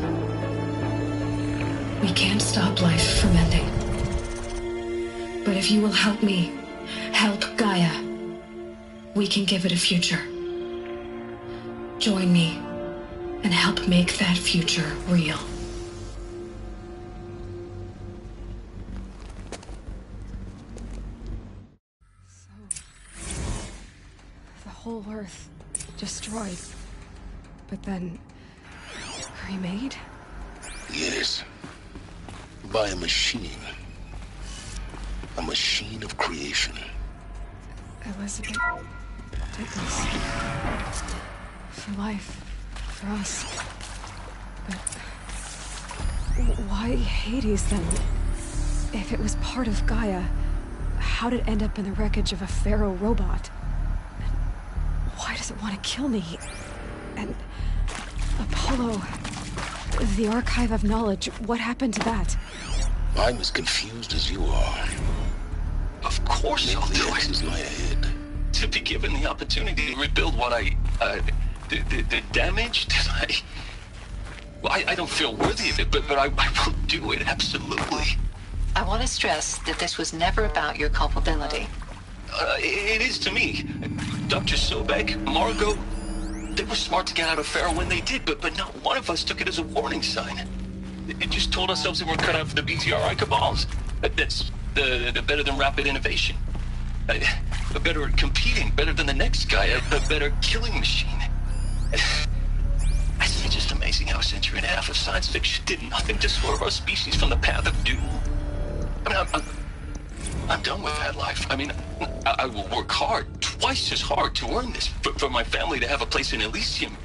We can't stop life from ending. But if you will help me, help Gaia, we can give it a future. Join me and help make that future real. The whole Earth destroyed, but then remade? Yes. By a machine. A machine of creation. Elizabeth did this. For life. For us. But why Hades then? If it was part of Gaia, how did it end up in the wreckage of a Pharaoh robot? And why does it want to kill me? And Apollo, the archive of knowledge, what happened to that? I'm as confused as you are. Of course I'll do it. Lie ahead. To be given the opportunity to rebuild what the damage that I don't feel worthy of it, but I will do it, absolutely. I want to stress that this was never about your culpability. It is to me. Dr. Sobek, Margot, they were smart to get out of Pharaoh when they did, but not one of us took it as a warning sign. It just told ourselves that we're cut out for the BTRI cabals. That's the better than rapid innovation. A better at competing, better than the next guy, a better killing machine. It's just amazing how a century and a half of science fiction did nothing to swerve our species from the path of doom. I mean, I'm done with that life. I mean, I will work hard, twice as hard to earn this, for my family to have a place in Elysium.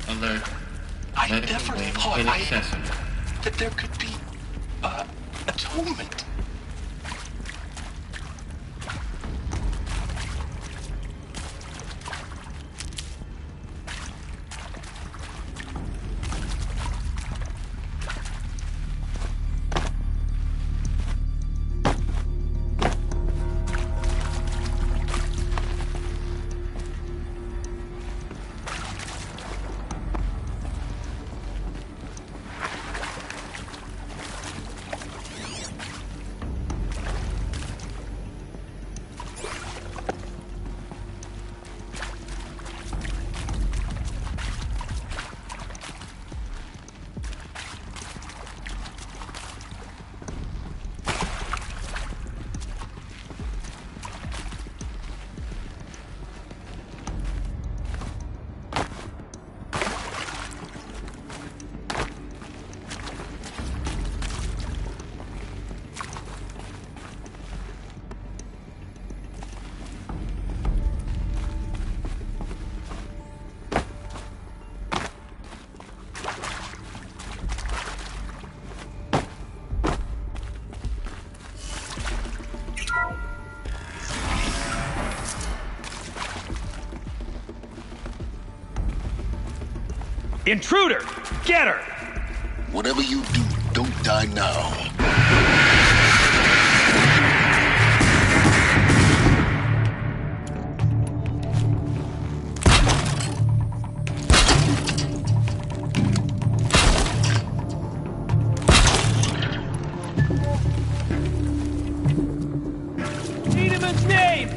Alert. I never thought that there could be atonement. Intruder! Get her! Whatever you do, don't die now. Tiedeman's name!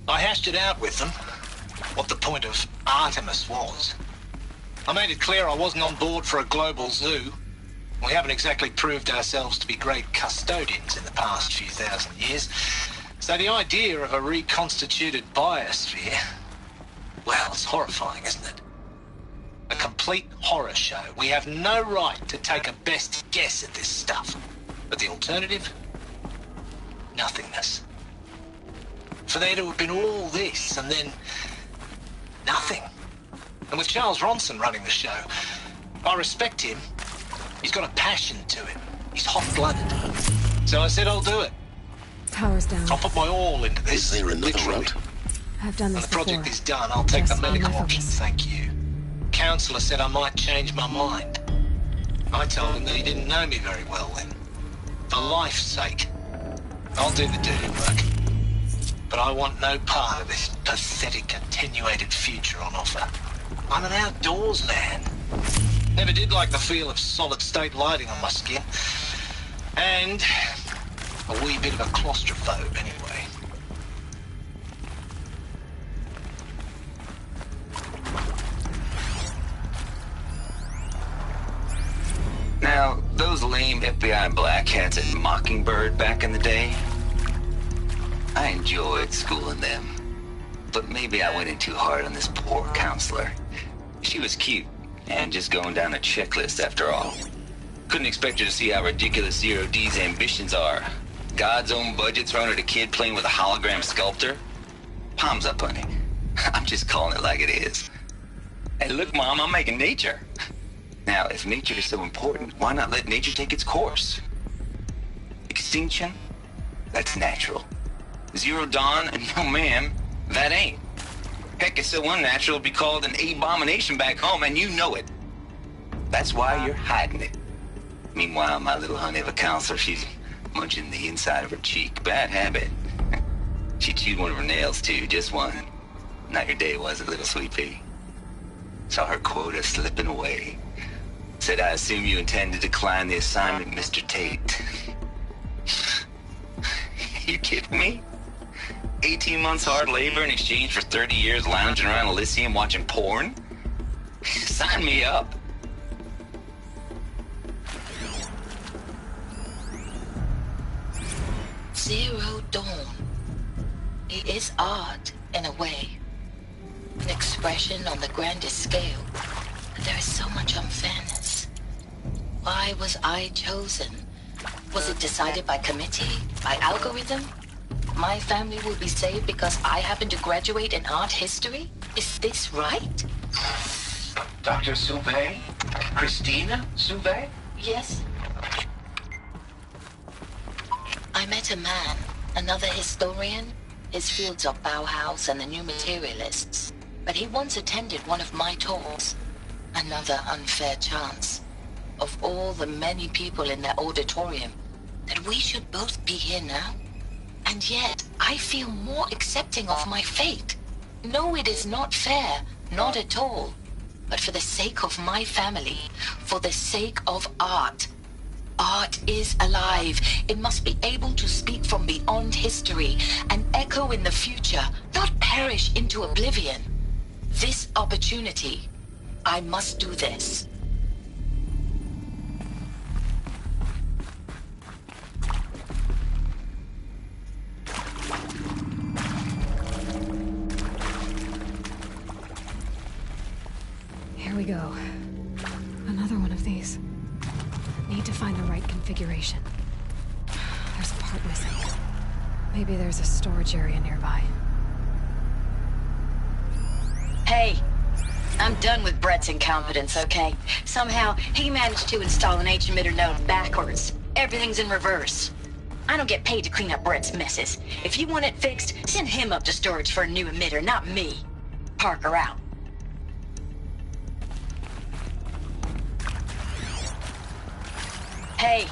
I hashed it out with them, what the point of Artemis was. I made it clear I wasn't on board for a global zoo. We haven't exactly proved ourselves to be great custodians in the past few thousand years. So the idea of a reconstituted biosphere, well, it's horrifying, isn't it? A complete horror show. We have no right to take a best guess at this stuff. But the alternative? Nothingness. For there to have been all this, and then nothing. And with Charles Ronson running the show, I respect him. He's got a passion to it. He's hot-blooded. So I said I'll do it. Power's down. I'll put my all into this. Is there another route? I've done this When the project before. is done, I'll take Just the on my medical option, focus. thank you. Counselor said I might change my mind. I told him that he didn't know me very well then. For life's sake, I'll do the dirty work. But I want no part of this pathetic, attenuated future on offer. I'm an outdoors man. Never did like the feel of solid-state lighting on my skin. And a wee bit of a claustrophobe, anyway. Now, those lame FBI black hats at Mockingbird back in the day, I enjoyed schooling them. But maybe I went in too hard on this poor counselor. She was cute, and just going down a checklist after all. Couldn't expect her to see how ridiculous Zero D's ambitions are. God's own budget thrown at a kid playing with a hologram sculptor? Palms up, honey. I'm just calling it like it is. Hey, look, Mom, I'm making nature. Now, if nature is so important, why not let nature take its course? Extinction? That's natural. Zero Dawn? No, ma'am, that ain't. Heck, it's so unnatural to be called an abomination back home, and you know it. That's why you're hiding it. Meanwhile, my little honey of a counselor, she's munching the inside of her cheek. Bad habit. She chewed one of her nails, too, just one. Not your day, was it, little sweet pea? Saw her quota slipping away. Said, I assume you intend to decline the assignment, Mr. Tate. You kidding me? 18 months hard labor in exchange for 30 years lounging around Elysium watching porn? Sign me up. Zero Dawn. He is art, in a way. An expression on the grandest scale. But there is so much unfairness. Why was I chosen? Was it decided by committee? By algorithm? My family will be saved because I happen to graduate in art history? Is this right? Dr. Soubet? Christina Soubet? Yes. I met a man, another historian. His fields are Bauhaus and the New Materialists. But he once attended one of my talks. Another unfair chance. Of all the many people in that auditorium, that we should both be here now. And yet, I feel more accepting of my fate. No, it is not fair, not at all. But for the sake of my family, for the sake of art. Art is alive. It must be able to speak from beyond history and echo in the future, not perish into oblivion. This opportunity, I must do this. Here we go. Another one of these. Need to find the right configuration. There's a part missing. Maybe there's a storage area nearby. Hey, I'm done with Brett's incompetence, okay? Somehow, he managed to install an H-emitter node backwards. Everything's in reverse. I don't get paid to clean up Brett's messes. If you want it fixed, send him up to storage for a new emitter, not me. Parker out. Hey,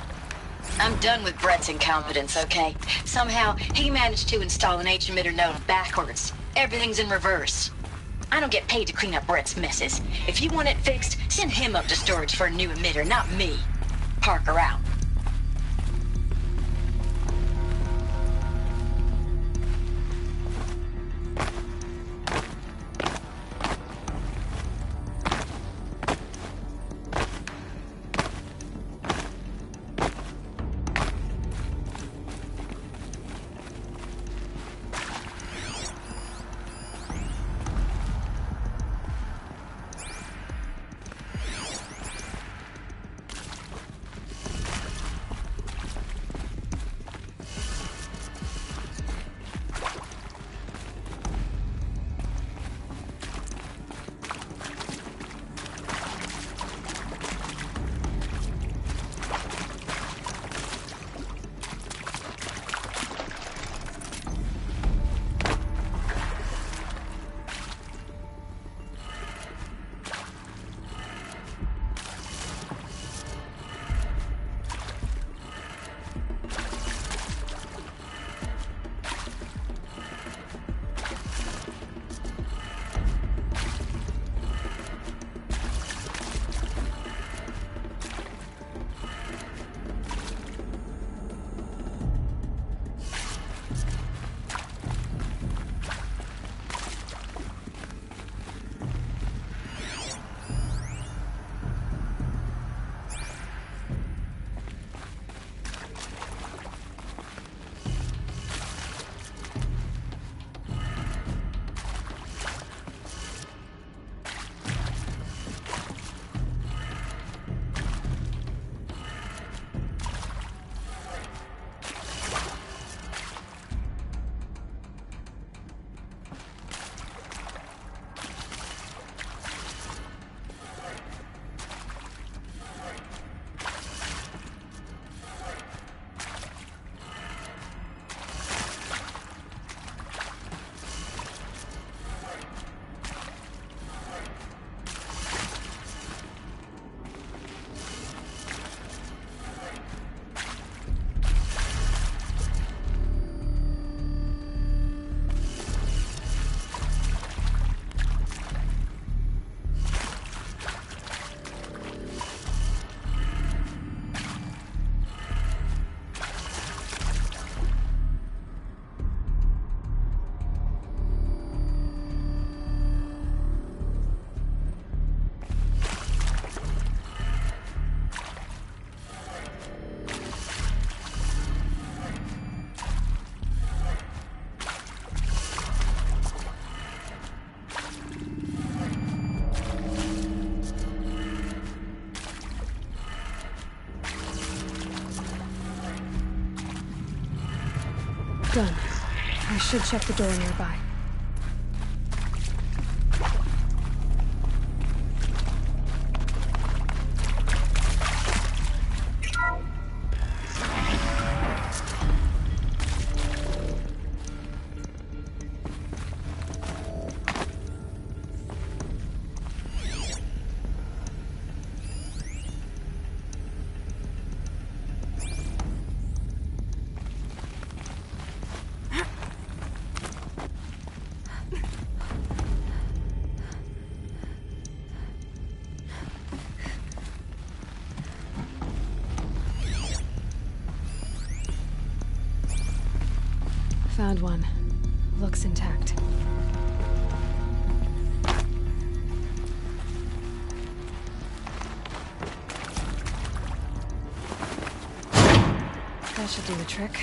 I'm done with Brett's incompetence, okay? Somehow, he managed to install an H-emitter node backwards. Everything's in reverse. I don't get paid to clean up Brett's messes. If you want it fixed, send him up to storage for a new emitter, not me. Parker out. done. I should check the door nearby. Found one. Looks intact. That should do the trick.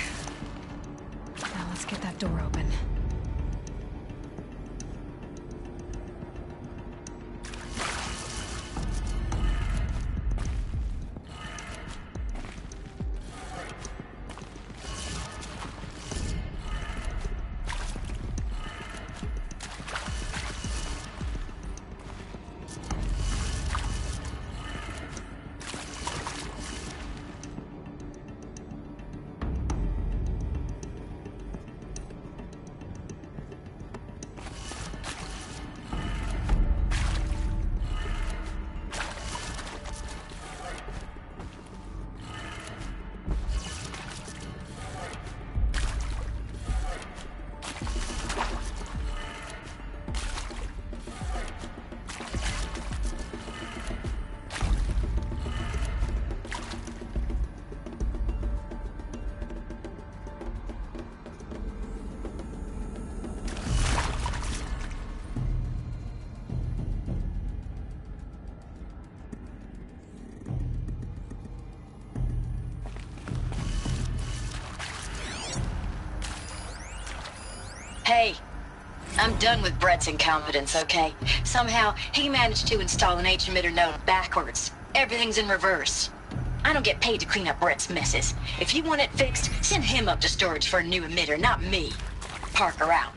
Now let's get that door open. Hey, I'm done with Brett's incompetence, okay? Somehow, he managed to install an H-emitter node backwards. Everything's in reverse. I don't get paid to clean up Brett's messes. If you want it fixed, send him up to storage for a new emitter, not me. Parker out.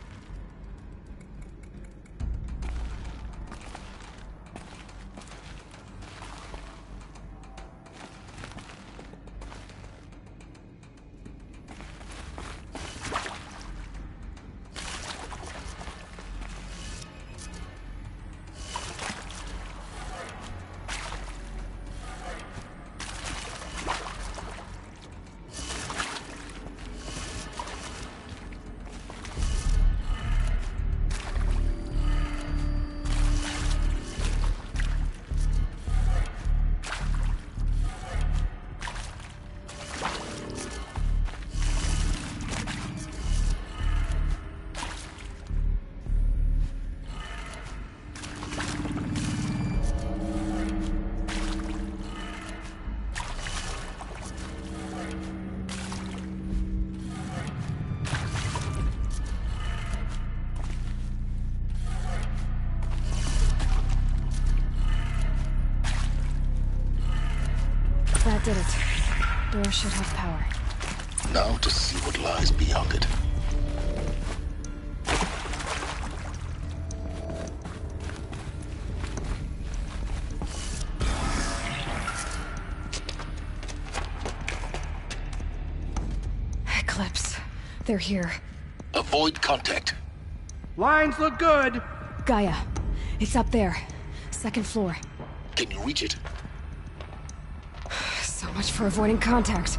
That did it. Door should have power. Now to see what lies beyond it. Eclipse. They're here. Avoid contact. Lines look good. Gaia. It's up there. Second floor. Can you reach it? So much for avoiding contact.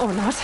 Or not.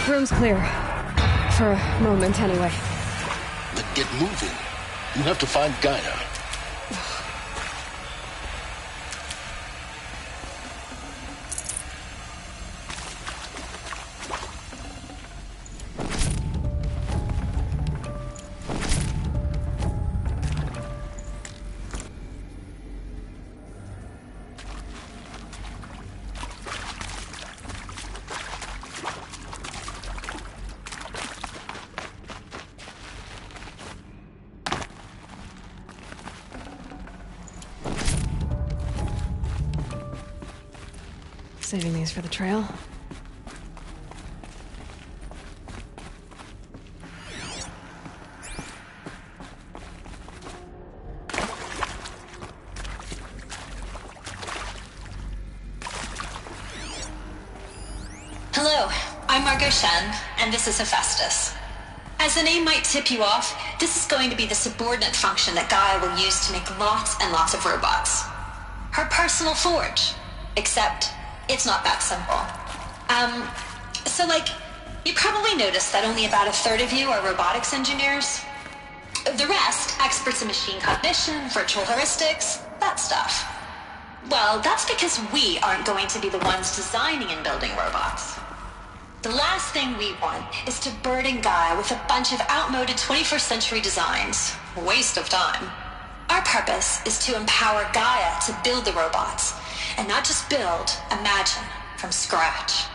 Room's clear. For a moment, anyway. Then get moving. You have to find Gaia. Saving these for the trail. Hello, I'm Margot Shen, and this is Hephaestus. As the name might tip you off, this is going to be the subordinate function that Gaia will use to make lots and lots of robots. Her personal forge. Except, it's not that simple. You probably noticed that only about a third of you are robotics engineers. The rest, experts in machine cognition, virtual heuristics, that stuff. Well, that's because we aren't going to be the ones designing and building robots. The last thing we want is to burden Gaia with a bunch of outmoded 21st century designs. Waste of time. Our purpose is to empower Gaia to build the robots. And not just build, imagine, from scratch.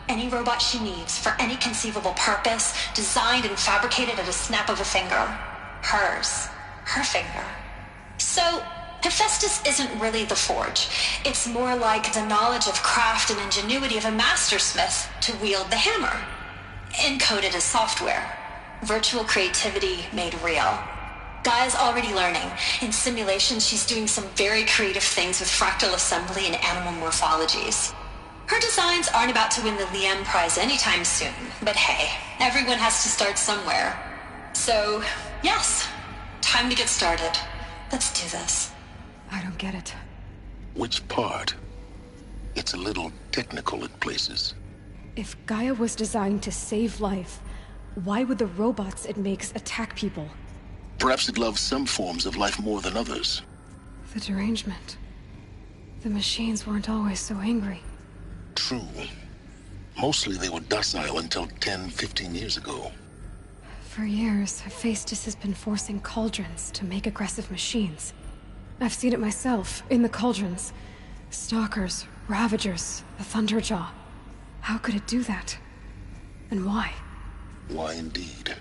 Any robot she needs for any conceivable purpose, designed and fabricated at a snap of a finger. Hers. Her finger. So, Hephaestus isn't really the forge. It's more like the knowledge of craft and ingenuity of a mastersmith to wield the hammer. Encoded as software. Virtual creativity made real. Gaia's already learning. In simulations, she's doing some very creative things with fractal assembly and animal morphologies. Her designs aren't about to win the Liam Prize anytime soon, but hey, everyone has to start somewhere. So, yes, time to get started. Let's do this. I don't get it. Which part? It's a little technical in places. If Gaia was designed to save life, why would the robots it makes attack people? Perhaps it loves some forms of life more than others. The derangement. The machines weren't always so angry. True. Mostly they were docile until 10, 15 years ago. For years, Hephaestus has been forcing cauldrons to make aggressive machines. I've seen it myself, in the cauldrons. Stalkers, Ravagers, the Thunderjaw. How could it do that? And why? Why indeed?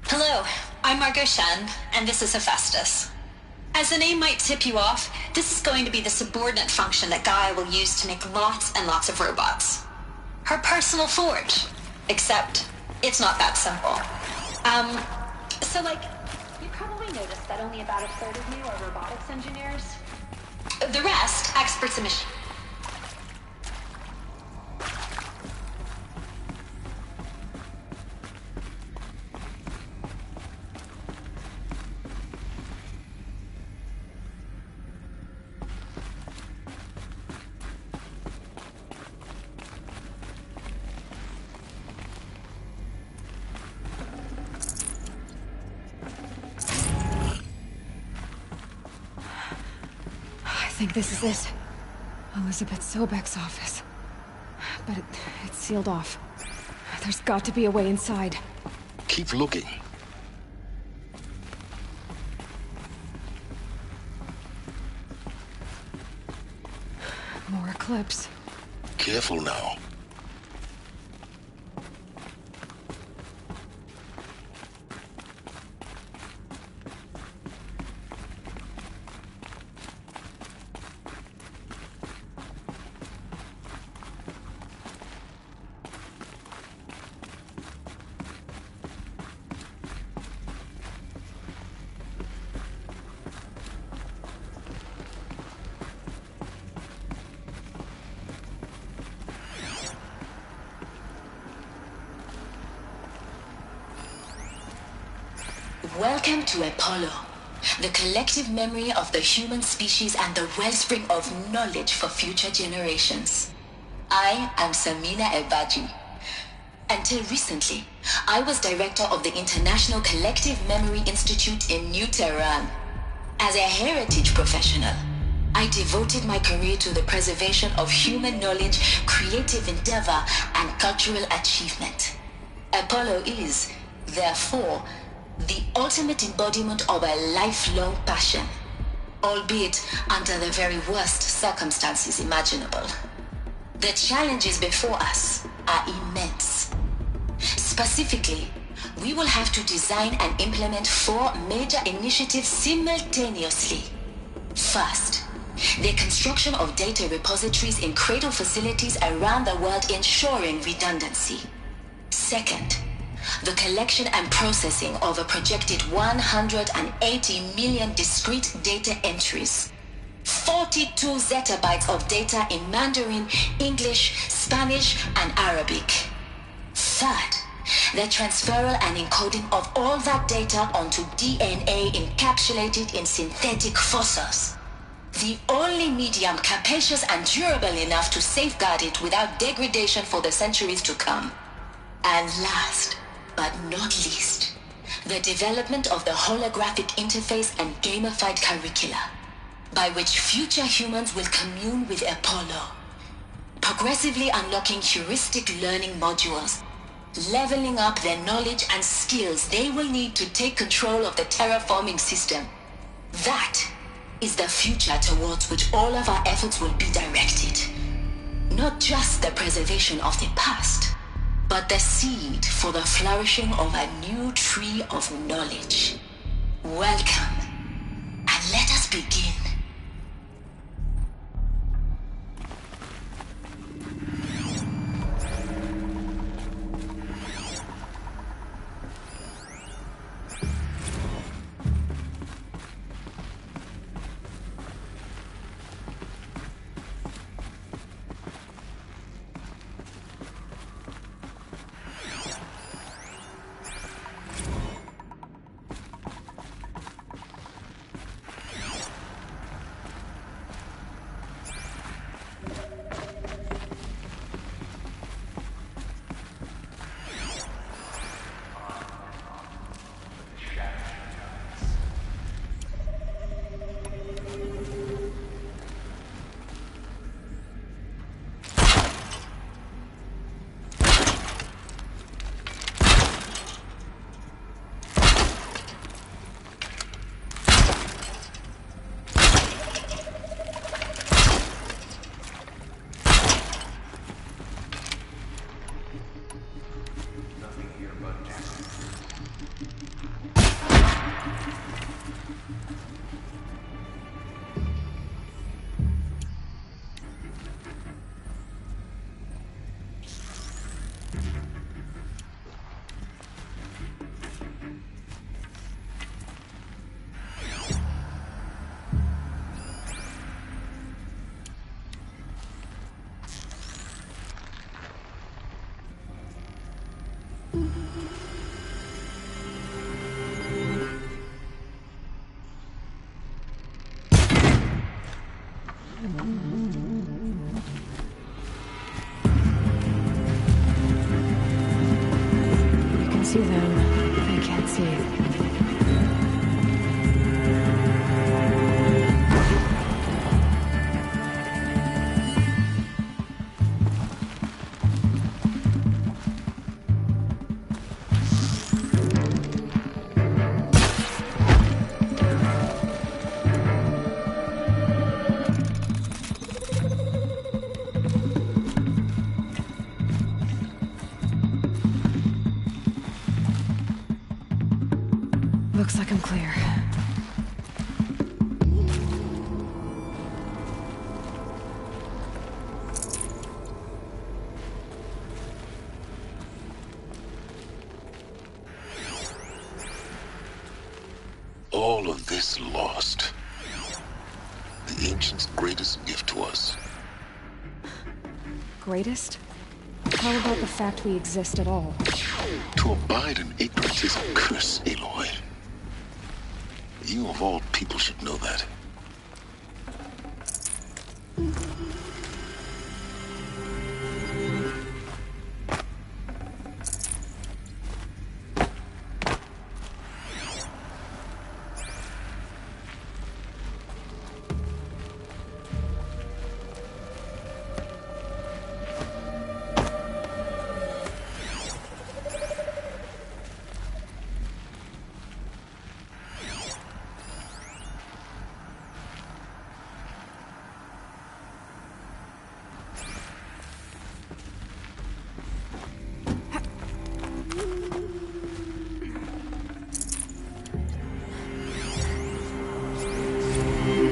Hello, I'm Margot Shen, and this is Hephaestus. As the name might tip you off, this is going to be the subordinate function that Gaia will use to make lots and lots of robots. Her personal forge. Except, it's not that simple. You probably noticed that only about a third of you are robotics engineers. The rest, experts in machine. think this is it. Elizabeth Sobek's office. But it's sealed off. There's got to be a way inside. Keep looking. More Eclipse. Careful now. Welcome to Apollo, the collective memory of the human species and the wellspring of knowledge for future generations. I am Samina Ebaji. Until recently, I was director of the International Collective Memory Institute in New Tehran. As a heritage professional, I devoted my career to the preservation of human knowledge, creative endeavor, and cultural achievement. Apollo is, therefore, the ultimate embodiment of a lifelong passion, albeit under the very worst circumstances imaginable. The challenges before us are immense. Specifically, we will have to design and implement 4 major initiatives simultaneously. First, the construction of data repositories in cradle facilities around the world, ensuring redundancy. Second, the collection and processing of a projected 180 million discrete data entries, 42 zettabytes of data in Mandarin, English, Spanish, and Arabic. Third, the transferal and encoding of all that data onto DNA encapsulated in synthetic fossils, the only medium capacious and durable enough to safeguard it without degradation for the centuries to come. And last, but not least, the development of the holographic interface and gamified curricula, by which future humans will commune with Apollo, progressively unlocking heuristic learning modules, leveling up their knowledge and skills they will need to take control of the terraforming system. That is the future towards which all of our efforts will be directed. Not just the preservation of the past, but the seed for the flourishing of a new tree of knowledge. Welcome, and let us begin. See them. They can't see it. Looks like I'm clear. All of this lost. The Ancients' greatest gift to us. Greatest? How about the fact we exist at all? To abide in ignorance is a curse, Aloy. You of all people should know that.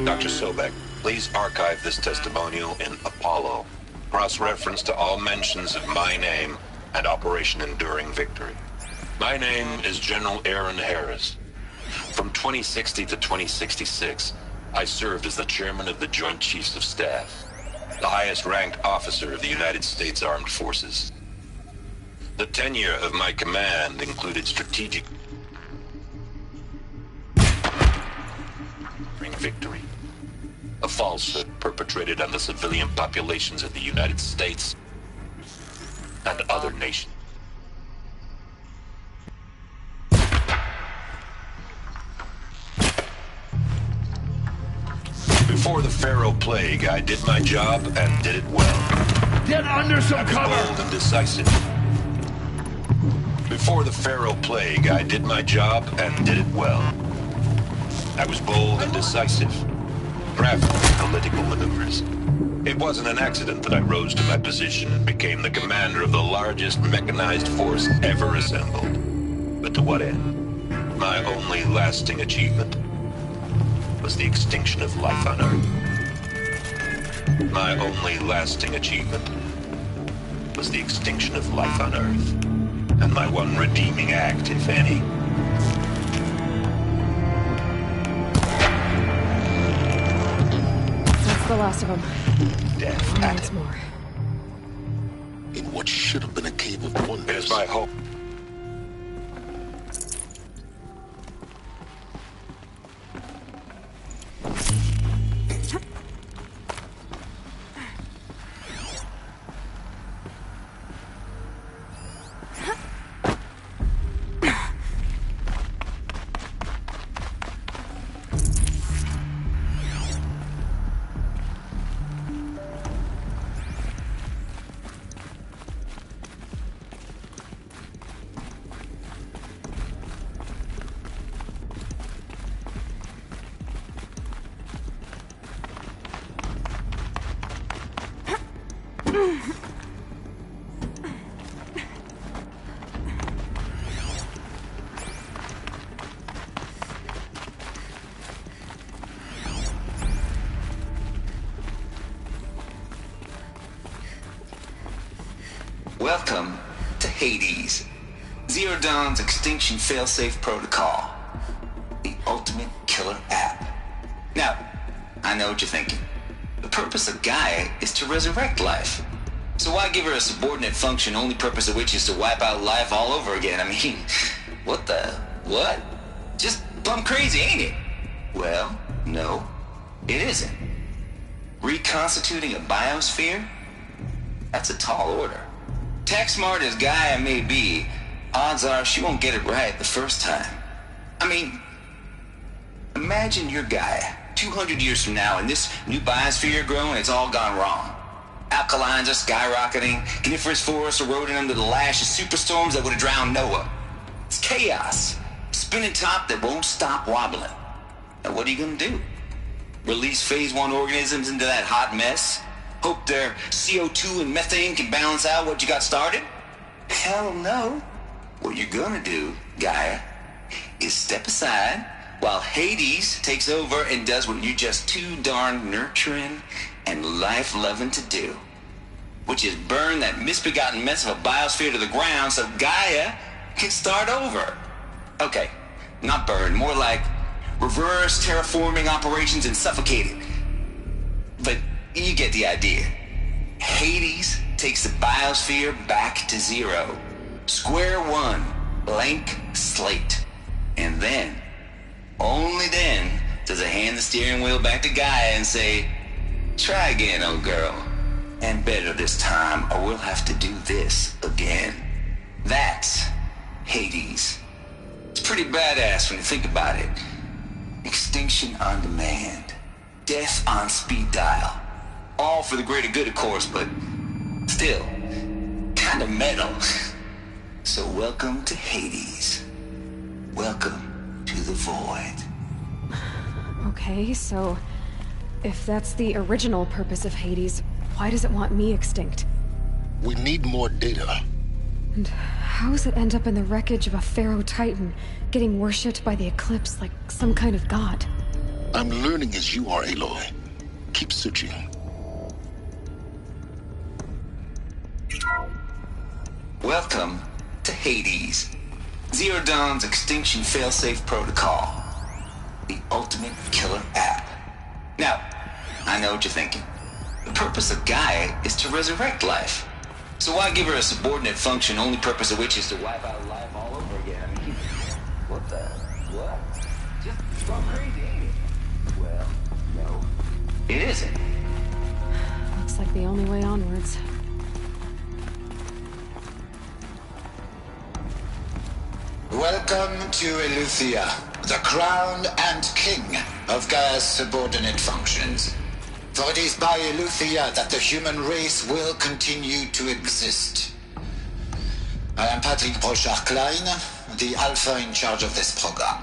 Dr. Sobek, please archive this testimonial in Apollo. Cross-reference to all mentions of my name and Operation Enduring Victory. My name is General Aaron Harris. From 2060 to 2066, I served as the chairman of the Joint Chiefs of Staff, the highest-ranked officer of the United States Armed Forces. The tenure of my command included strategic victory, a falsehood perpetrated on the civilian populations of the United States and other nations. Before the Pharaoh Plague, I did my job and did it well. Get under some cover! Bold and decisive. Before the Pharaoh Plague, I did my job and did it well. I was bold and decisive, crafting political maneuvers. It wasn't an accident that I rose to my position and became the commander of the largest mechanized force ever assembled. But to what end? My only lasting achievement was the extinction of life on Earth. My only lasting achievement was the extinction of life on Earth. And my one redeeming act, if any, the last of them. Death. Once more. In what should have been a cave of wonders. It is my hope. Welcome to Hades, Zero Dawn's extinction failsafe protocol, the ultimate killer app. Now, I know what you're thinking. The purpose of Gaia is to resurrect life. So why give her a subordinate function, only purpose of which is to wipe out life all over again? I mean, what? Just plumb crazy, ain't it? Well, no, it isn't. Reconstituting a biosphere? That's a tall order. Tech smart as Gaia may be, odds are she won't get it right the first time. I mean, imagine you're Gaia, 200 years from now, and this new biosphere you're growing, it's all gone wrong. Alkalines are skyrocketing, coniferous forests eroding under the lash of superstorms that would have drowned Noah. It's chaos, spinning top that won't stop wobbling. Now what are you gonna do? Release phase 1 organisms into that hot mess? Hope their CO2 and methane can balance out what you got started? Hell no. What you're gonna do, Gaia, is step aside while Hades takes over and does what you're just too darn nurturing and life-loving to do, which is burn that misbegotten mess of a biosphere to the ground so Gaia can start over. Okay, not burn, more like reverse terraforming operations and suffocate it. But you get the idea. Hades takes the biosphere back to zero. Square one, blank slate. And then, only then, does it hand the steering wheel back to Gaia and say, try again, old girl. And better this time, or we'll have to do this again. That's Hades. It's pretty badass when you think about it. Extinction on demand. Death on speed dial. All for the greater good, of course, but still, kind of metal. So welcome to Hades. Welcome to the void. Okay, so if that's the original purpose of Hades, why does it want me extinct? We need more data. And how does it end up in the wreckage of a Pharaoh Titan, getting worshipped by the Eclipse like some kind of god? I'm learning as you are, Aloy. Keep searching. Welcome to Hades. Zero Dawn's extinction failsafe protocol. The ultimate killer app. Now, I know what you're thinking. The purpose of Gaia is to resurrect life. So why give her a subordinate function, only purpose of which is to wipe out life all over again? I mean, what the? What? Just gone crazy, ain't it? Well, no. It isn't. Looks like the only way onwards. Welcome to Eleuthia, the crown and king of Gaia's subordinate functions. For it is by Eleuthia that the human race will continue to exist. I am Patrick Brochard-Klein, the Alpha in charge of this program.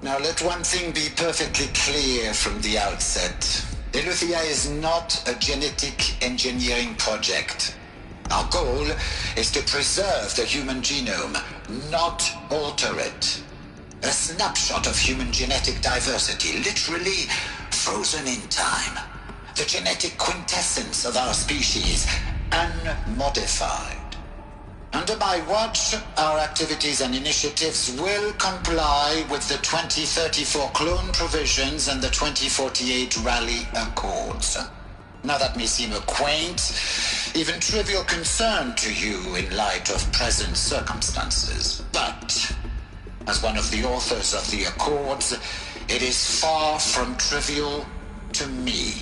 Now let one thing be perfectly clear from the outset. Eleuthia is not a genetic engineering project. Our goal is to preserve the human genome, not alter it. A snapshot of human genetic diversity, literally frozen in time. The genetic quintessence of our species, unmodified. Under my watch, our activities and initiatives will comply with the 2034 clone provisions and the 2048 Rally Accords. Now that may seem a quaint, even trivial concern to you in light of present circumstances, but as one of the authors of the Accords, it is far from trivial to me.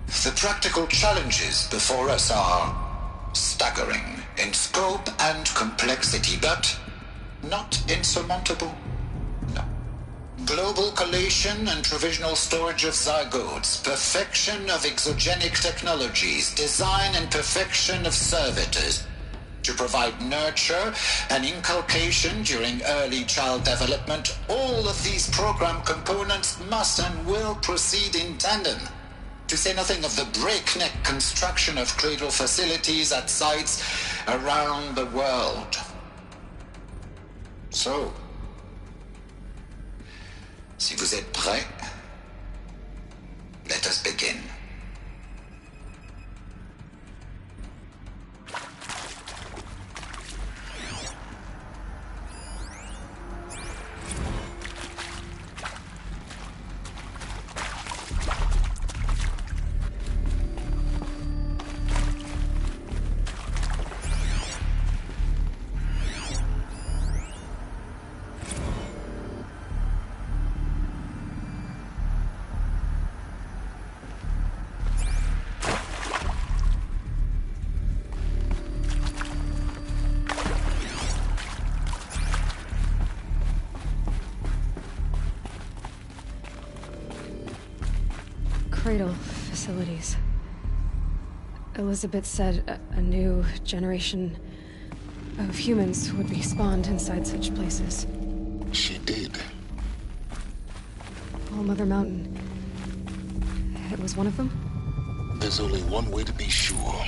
The practical challenges before us are staggering in scope and complexity, but not insurmountable. No. Global collation and provisional storage of zygotes, perfection of exogenic technologies, design and perfection of servitors, to provide nurture and inculcation during early child development. All of these program components must and will proceed in tandem. To say nothing of the breakneck construction of cradle facilities at sites around the world. So, si vous êtes prêts, let us begin. Cradle facilities. Elizabeth said a new generation of humans would be spawned inside such places. She did. All Mother Mountain. It was one of them? There's only one way to be sure.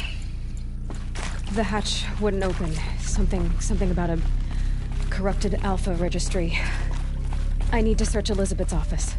The hatch wouldn't open. Something about a corrupted Alpha registry. I need to search Elizabeth's office.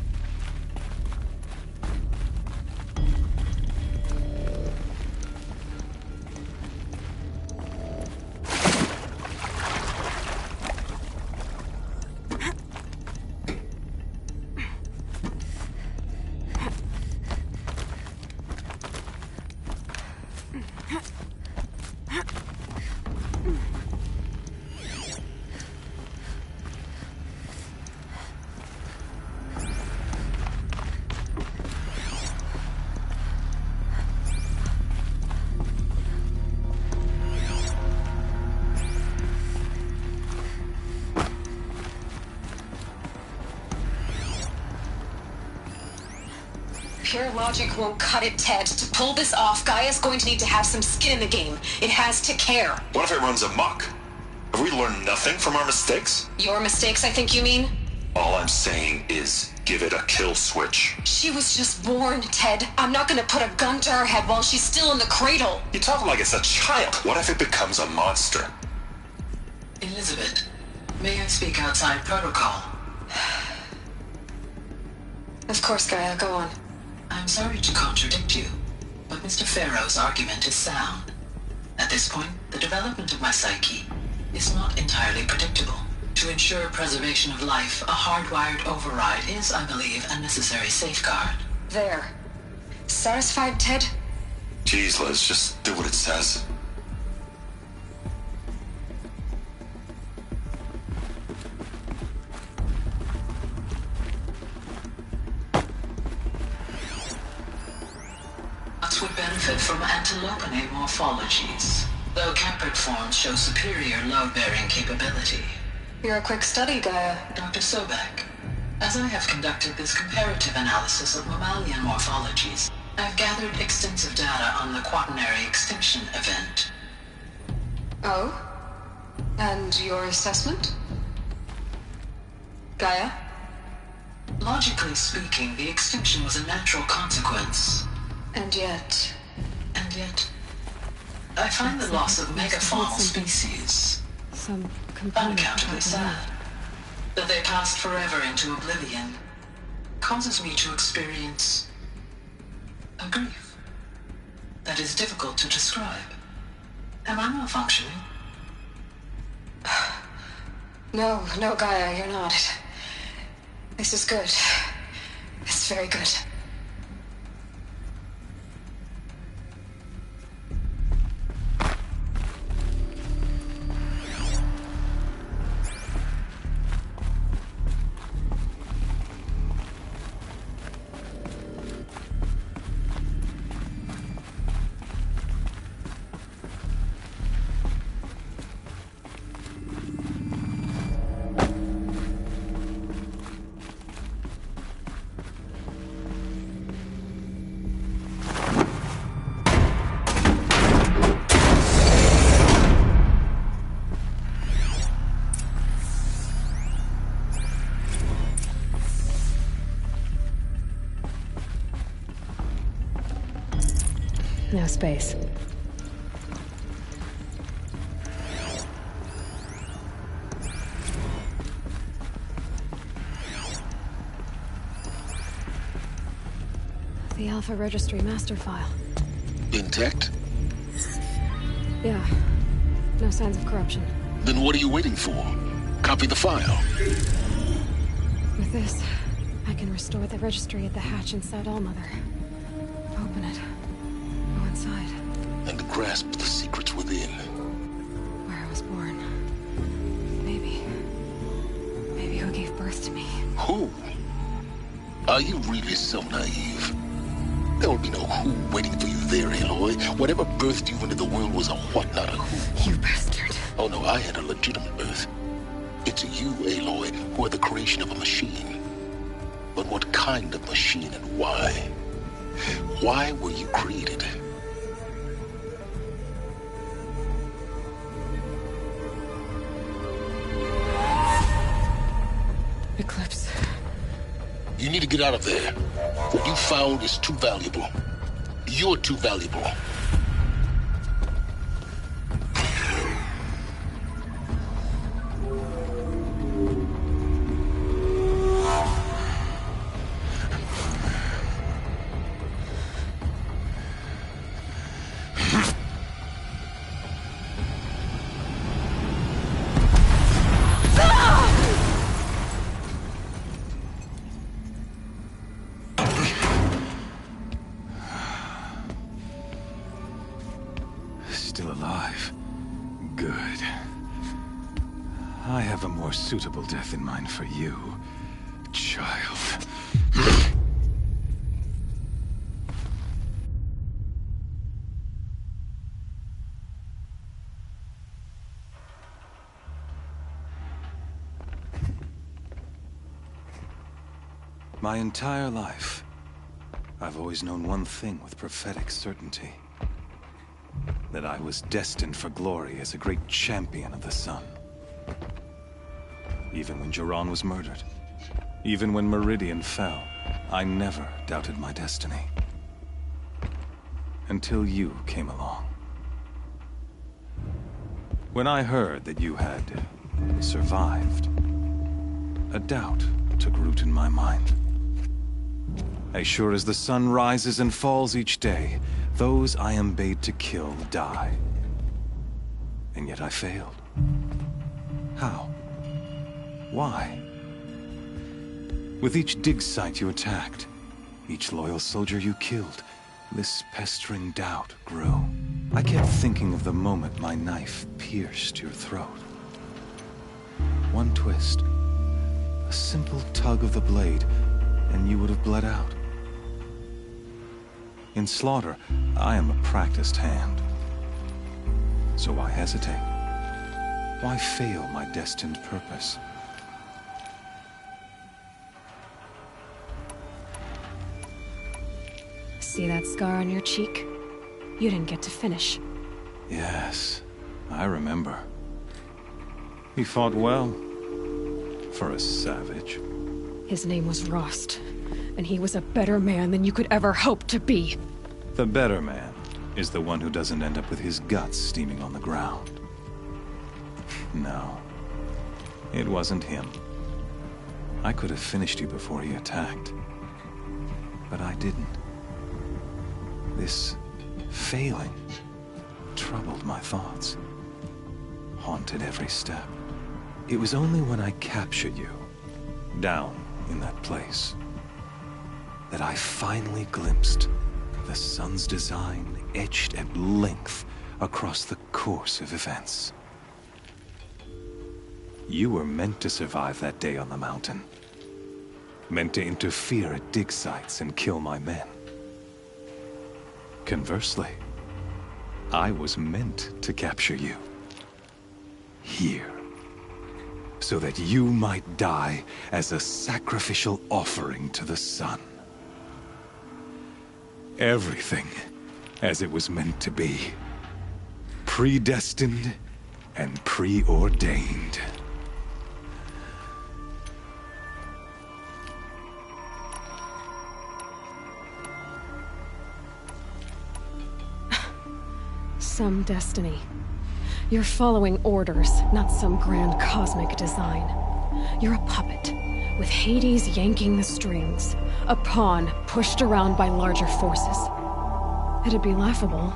Pure logic won't cut it, Ted. To pull this off, Gaia's going to need to have some skin in the game. It has to care. What if it runs amok? Have we learned nothing from our mistakes? Your mistakes, I think you mean? All I'm saying is, give it a kill switch. She was just born, Ted. I'm not gonna put a gun to her head while she's still in the cradle. You talk like it's a child. What if it becomes a monster? Elizabeth, may I speak outside protocol? Of course, Gaia, go on. I'm sorry to contradict you, but Mr. Farrow's argument is sound. At this point, the development of my psyche is not entirely predictable. To ensure preservation of life, a hardwired override is, I believe, a necessary safeguard. There. Satisfied, Ted? Jeez, Liz, just do what it says. Would benefit from antilopinate morphologies, though caprid forms show superior load-bearing capability. You're a quick study, Gaia. Dr. Sobek, as I have conducted this comparative analysis of mammalian morphologies, I've gathered extensive data on the quaternary extinction event. Oh? And your assessment? Gaia? Logically speaking, the extinction was a natural consequence. And yet, I find the loss of megafaunal species unaccountably sad. That they passed forever into oblivion causes me to experience a grief that is difficult to describe. Am I malfunctioning? No, Gaia, you're not. This is good. It's very good. No space. The Alpha Registry master file. Intact? Yeah. No signs of corruption. Then what are you waiting for? Copy the file. With this, I can restore the registry at the hatch inside Allmother. Open it. Go inside. And grasp the secrets within. Where I was born. Maybe who gave birth to me. Who? Are you really so naive? There will be no who waiting for you there, Aloy. Whatever birthed you into the world was a what, not a who. You bastard. Oh no, I had a legitimate birth. It's you, Aloy, who are the creation of a machine. But what kind of machine and why? Why were you created? Eclipse. You need to get out of there. What you found is too valuable. You're too valuable. Good. I have a more suitable death in mind for you, child. My entire life, I've always known one thing with prophetic certainty. That I was destined for glory as a great champion of the sun. Even when Jiran was murdered, even when Meridian fell, I never doubted my destiny. Until you came along. When I heard that you had survived, a doubt took root in my mind. As sure as the sun rises and falls each day, those I am bade to kill die. And yet I failed. How? Why? With each dig site you attacked, each loyal soldier you killed, this pestering doubt grew. I kept thinking of the moment my knife pierced your throat. One twist, a simple tug of the blade, and you would have bled out. In slaughter, I am a practiced hand. So why hesitate? Why fail my destined purpose? See that scar on your cheek? You didn't get to finish. Yes, I remember. He fought well. For a savage. His name was Rost, and he was a better man than you could ever hope to be. The better man is the one who doesn't end up with his guts steaming on the ground. No, it wasn't him. I could have finished you before he attacked. But I didn't. This failing troubled my thoughts, haunted every step. It was only when I captured you, down in that place, that I finally glimpsed the sun's design etched at length across the course of events. You were meant to survive that day on the mountain. Meant to interfere at dig sites and kill my men. Conversely, I was meant to capture you. Here. So that you might die as a sacrificial offering to the sun. Everything as it was meant to be. Predestined and preordained. Some destiny. You're following orders, not some grand cosmic design. You're a puppet, with Hades yanking the strings. A pawn pushed around by larger forces. It'd be laughable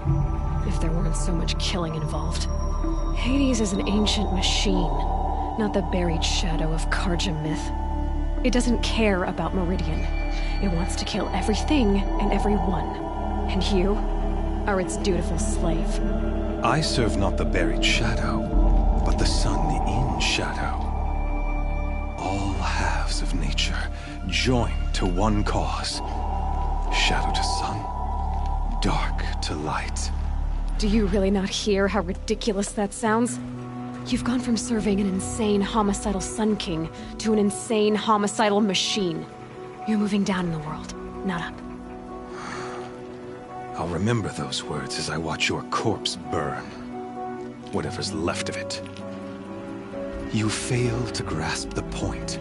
if there weren't so much killing involved. Hades is an ancient machine, not the buried shadow of Karja myth. It doesn't care about Meridian. It wants to kill everything and everyone. And you are its dutiful slave. I serve not the buried shadow, but the sun in shadow. All halves of nature joined to one cause. Shadow to sun, dark to light. Do you really not hear how ridiculous that sounds? You've gone from serving an insane homicidal Sun King to an insane homicidal machine. You're moving down in the world, not up. I'll remember those words as I watch your corpse burn. Whatever's left of it. You fail to grasp the point.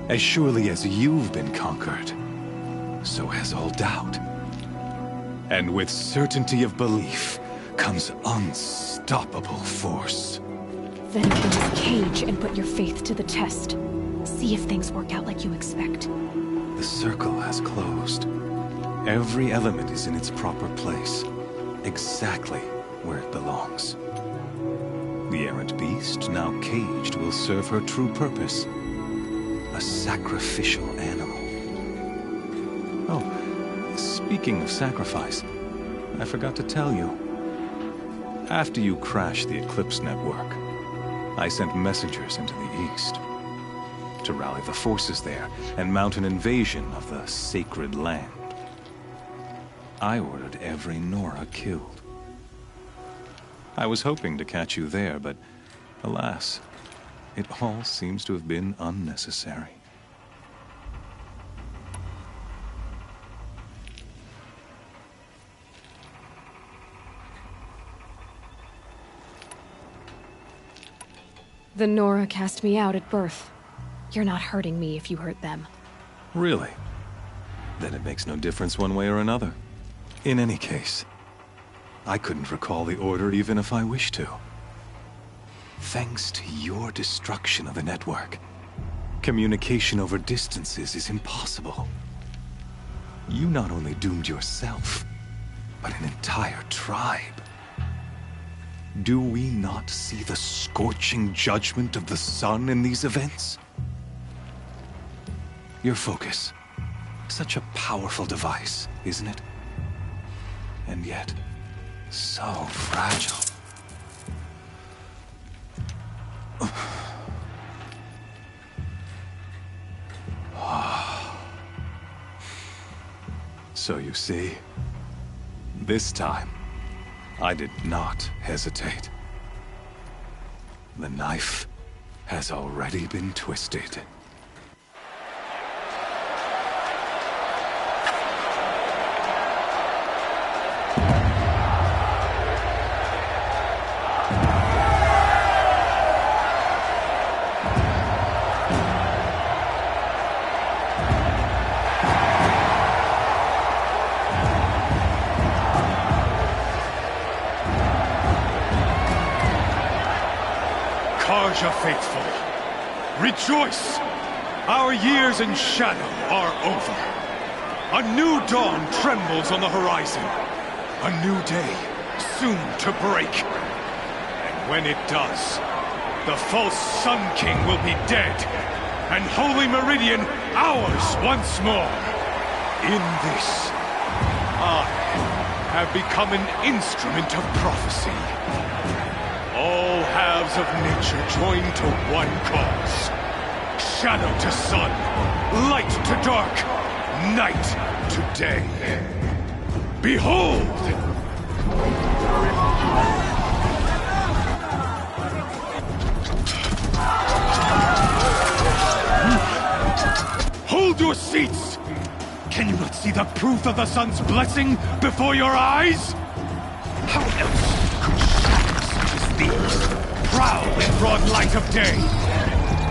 As surely as you've been conquered, so has all doubt. And with certainty of belief comes unstoppable force. Then open this cage and put your faith to the test. See if things work out like you expect. The circle has closed. Every element is in its proper place, exactly where it belongs. The errant beast, now caged, will serve her true purpose. A sacrificial animal. Oh, speaking of sacrifice, I forgot to tell you. After you crashed the Eclipse network, I sent messengers into the east to rally the forces there and mount an invasion of the sacred land. I ordered every Nora killed. I was hoping to catch you there, but alas, it all seems to have been unnecessary. The Nora cast me out at birth. You're not hurting me if you hurt them. Really? Then it makes no difference one way or another. In any case, I couldn't recall the order even if I wished to. Thanks to your destruction of the network, communication over distances is impossible. You not only doomed yourself, but an entire tribe. Do we not see the scorching judgment of the sun in these events? Your focus. Such a powerful device, isn't it? And yet, so fragile. So you see, this time, I did not hesitate. The knife has already been twisted. Karja faithful, rejoice! Our years in shadow are over. A new dawn trembles on the horizon. A new day, soon to break. And when it does, the false Sun King will be dead, and Holy Meridian ours once more. In this, I have become an instrument of prophecy. All halves of nature join to one cause. Shadow to sun, light to dark, night to day. Behold! Hold your seats! Can you not see the proof of the sun's blessing before your eyes? How else could shadows such as these prowl in broad light of day?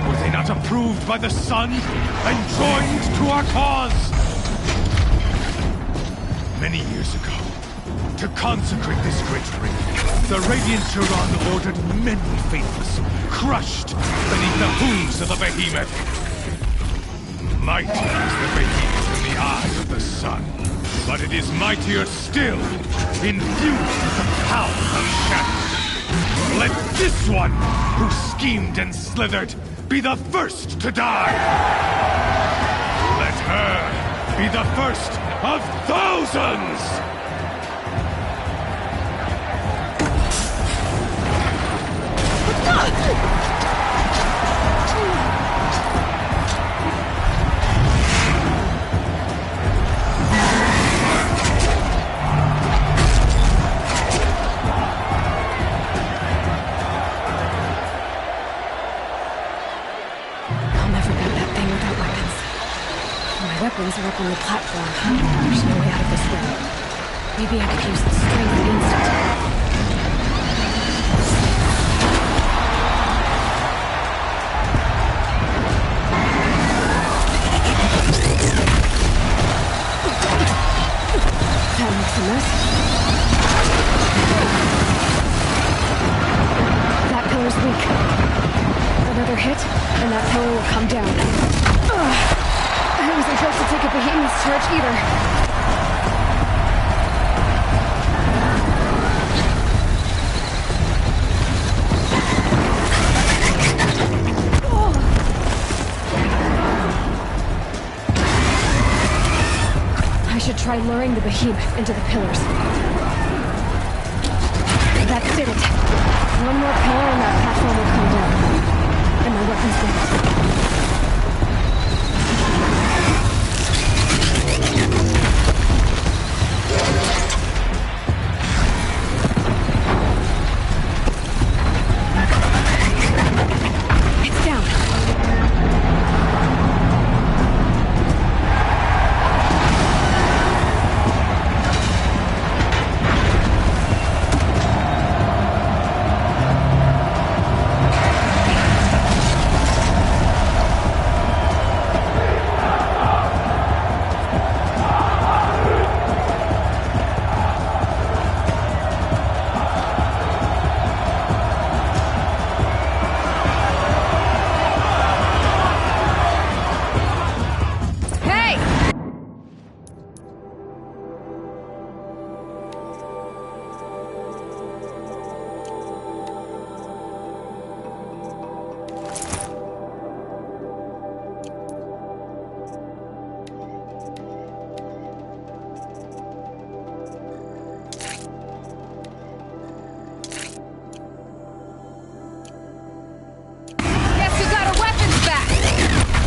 Were they not approved by the sun and joined to our cause? Many years ago, to consecrate this great ring, the Radiant Turan ordered many faithless, crushed beneath the hooves of the behemoth. Mighty is the behemoth in the eye of the sun, but it is mightier still, infused with the power of shadow. Let this one, who schemed and slithered, be the first to die! Let her be the first of thousands! Weapons are up on the platform. There's no way out of this thing. Maybe I could use the strength of instant. That makes a mess. That pillar's weak. Another hit, and that pillar will come down. Ugh. I wasn't close to take a behemoth's charge either. I should try luring the behemoth into the pillars. That did it. One more pillar and that platform will come down. And my weapon's ready.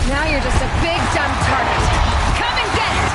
Now you're just a big dumb target. Come and get it!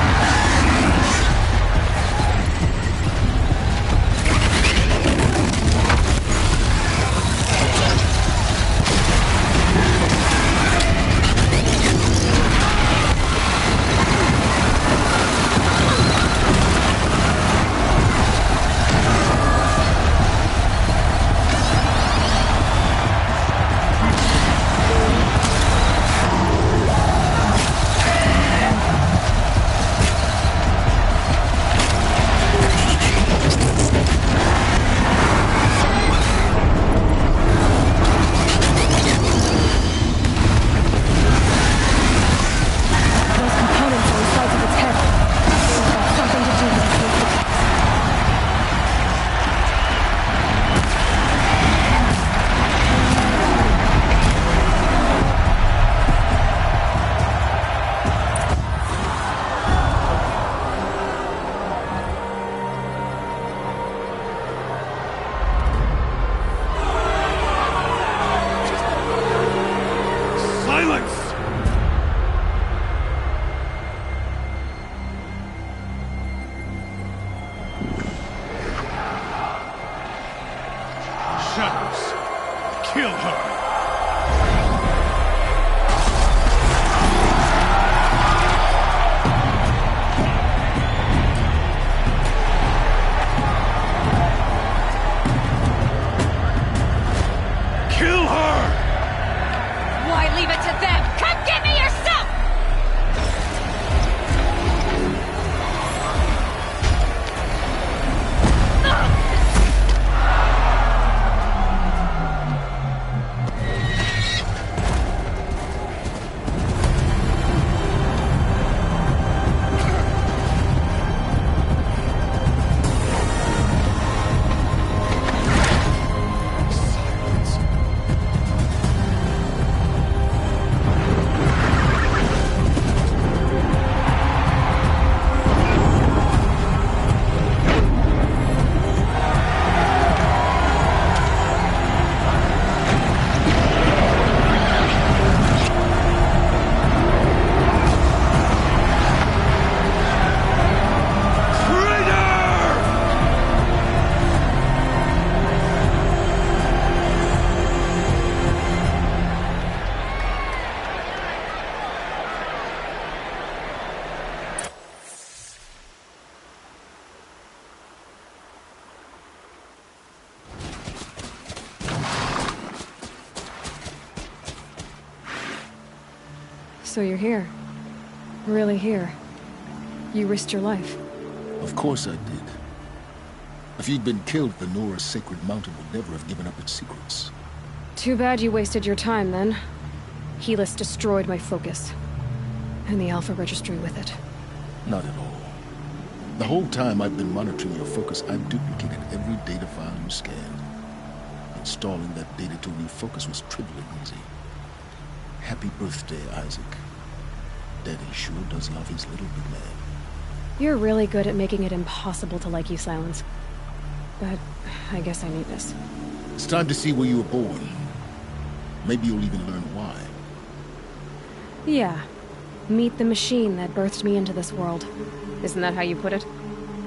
Kill her! Kill her! Why leave it to them? Come get me yourself! So you're here. Really here. You risked your life. Of course I did. If you'd been killed, the Nora's sacred mountain would never have given up its secrets. Too bad you wasted your time, then. Helis destroyed my focus. And the Alpha Registry with it. Not at all. The whole time I've been monitoring your focus, I've duplicated every data file you scanned. Installing that data to refocus was trivially easy. Happy birthday, Isaac. Daddy sure does love his little big man. You're really good at making it impossible to like you, Silence. but I guess I need this. It's time to see where you were born. Maybe you'll even learn why. Yeah. Meet the machine that birthed me into this world. Isn't that how you put it?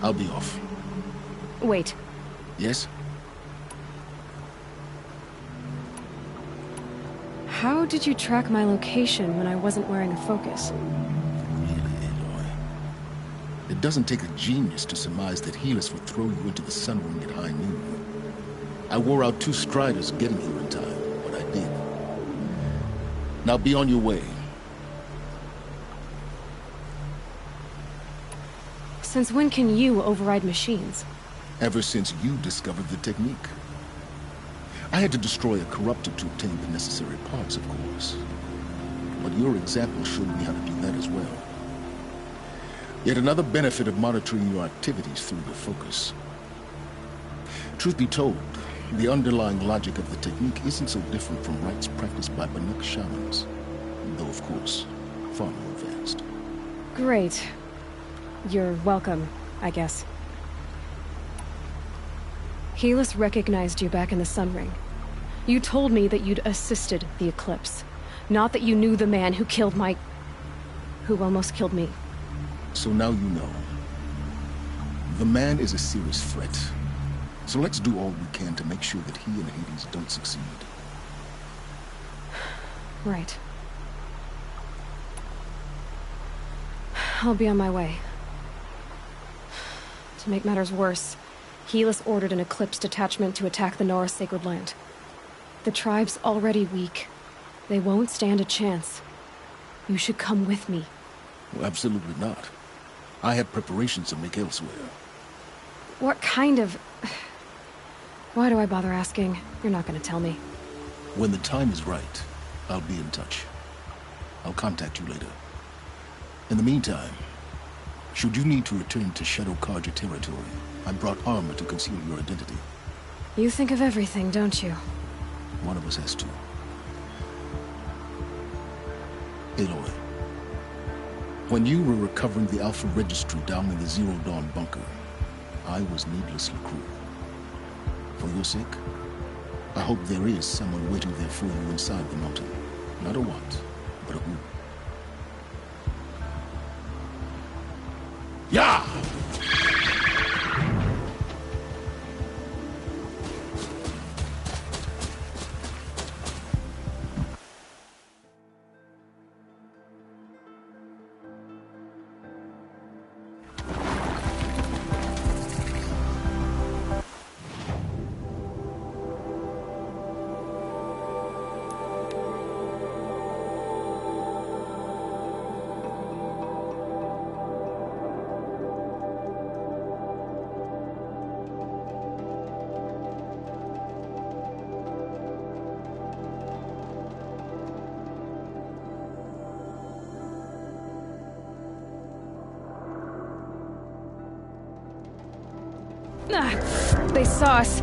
I'll be off. Wait. Yes? How did you track my location when I wasn't wearing a focus? It doesn't take a genius to surmise that Helis would throw you into the sun ring at high noon. I wore out 2 striders getting here in time, but I did. Now be on your way. Since when can you override machines? Ever since you discovered the technique. I had to destroy a corruptor to obtain the necessary parts, of course. But your example showed me how to do that as well. Yet another benefit of monitoring your activities through the focus. Truth be told, the underlying logic of the technique isn't so different from rites practiced by Banuk shamans, though of course, far more advanced. Great. You're welcome, I guess. Helis recognized you back in the Sun Ring. You told me that you'd assisted the Eclipse, not that you knew the man who almost killed me. So now you know. The man is a serious threat. So let's do all we can to make sure that he and Hades don't succeed. Right. I'll be on my way. To make matters worse, Helis ordered an Eclipse detachment to attack the Nora Sacred Land. The tribe's already weak. They won't stand a chance. You should come with me. Well, absolutely not. I have preparations to make elsewhere. What kind of... Why do I bother asking? You're not gonna tell me. When the time is right, I'll be in touch. I'll contact you later. In the meantime, should you need to return to Shadow Karja territory, I brought armor to conceal your identity. You think of everything, don't you? One of us has to. Aloy, when you were recovering the Alpha Registry down in the Zero Dawn bunker, I was needlessly cruel. For your sake, I hope there is someone waiting there for you inside the mountain. Not a what, but a who. Yeah! They saw us.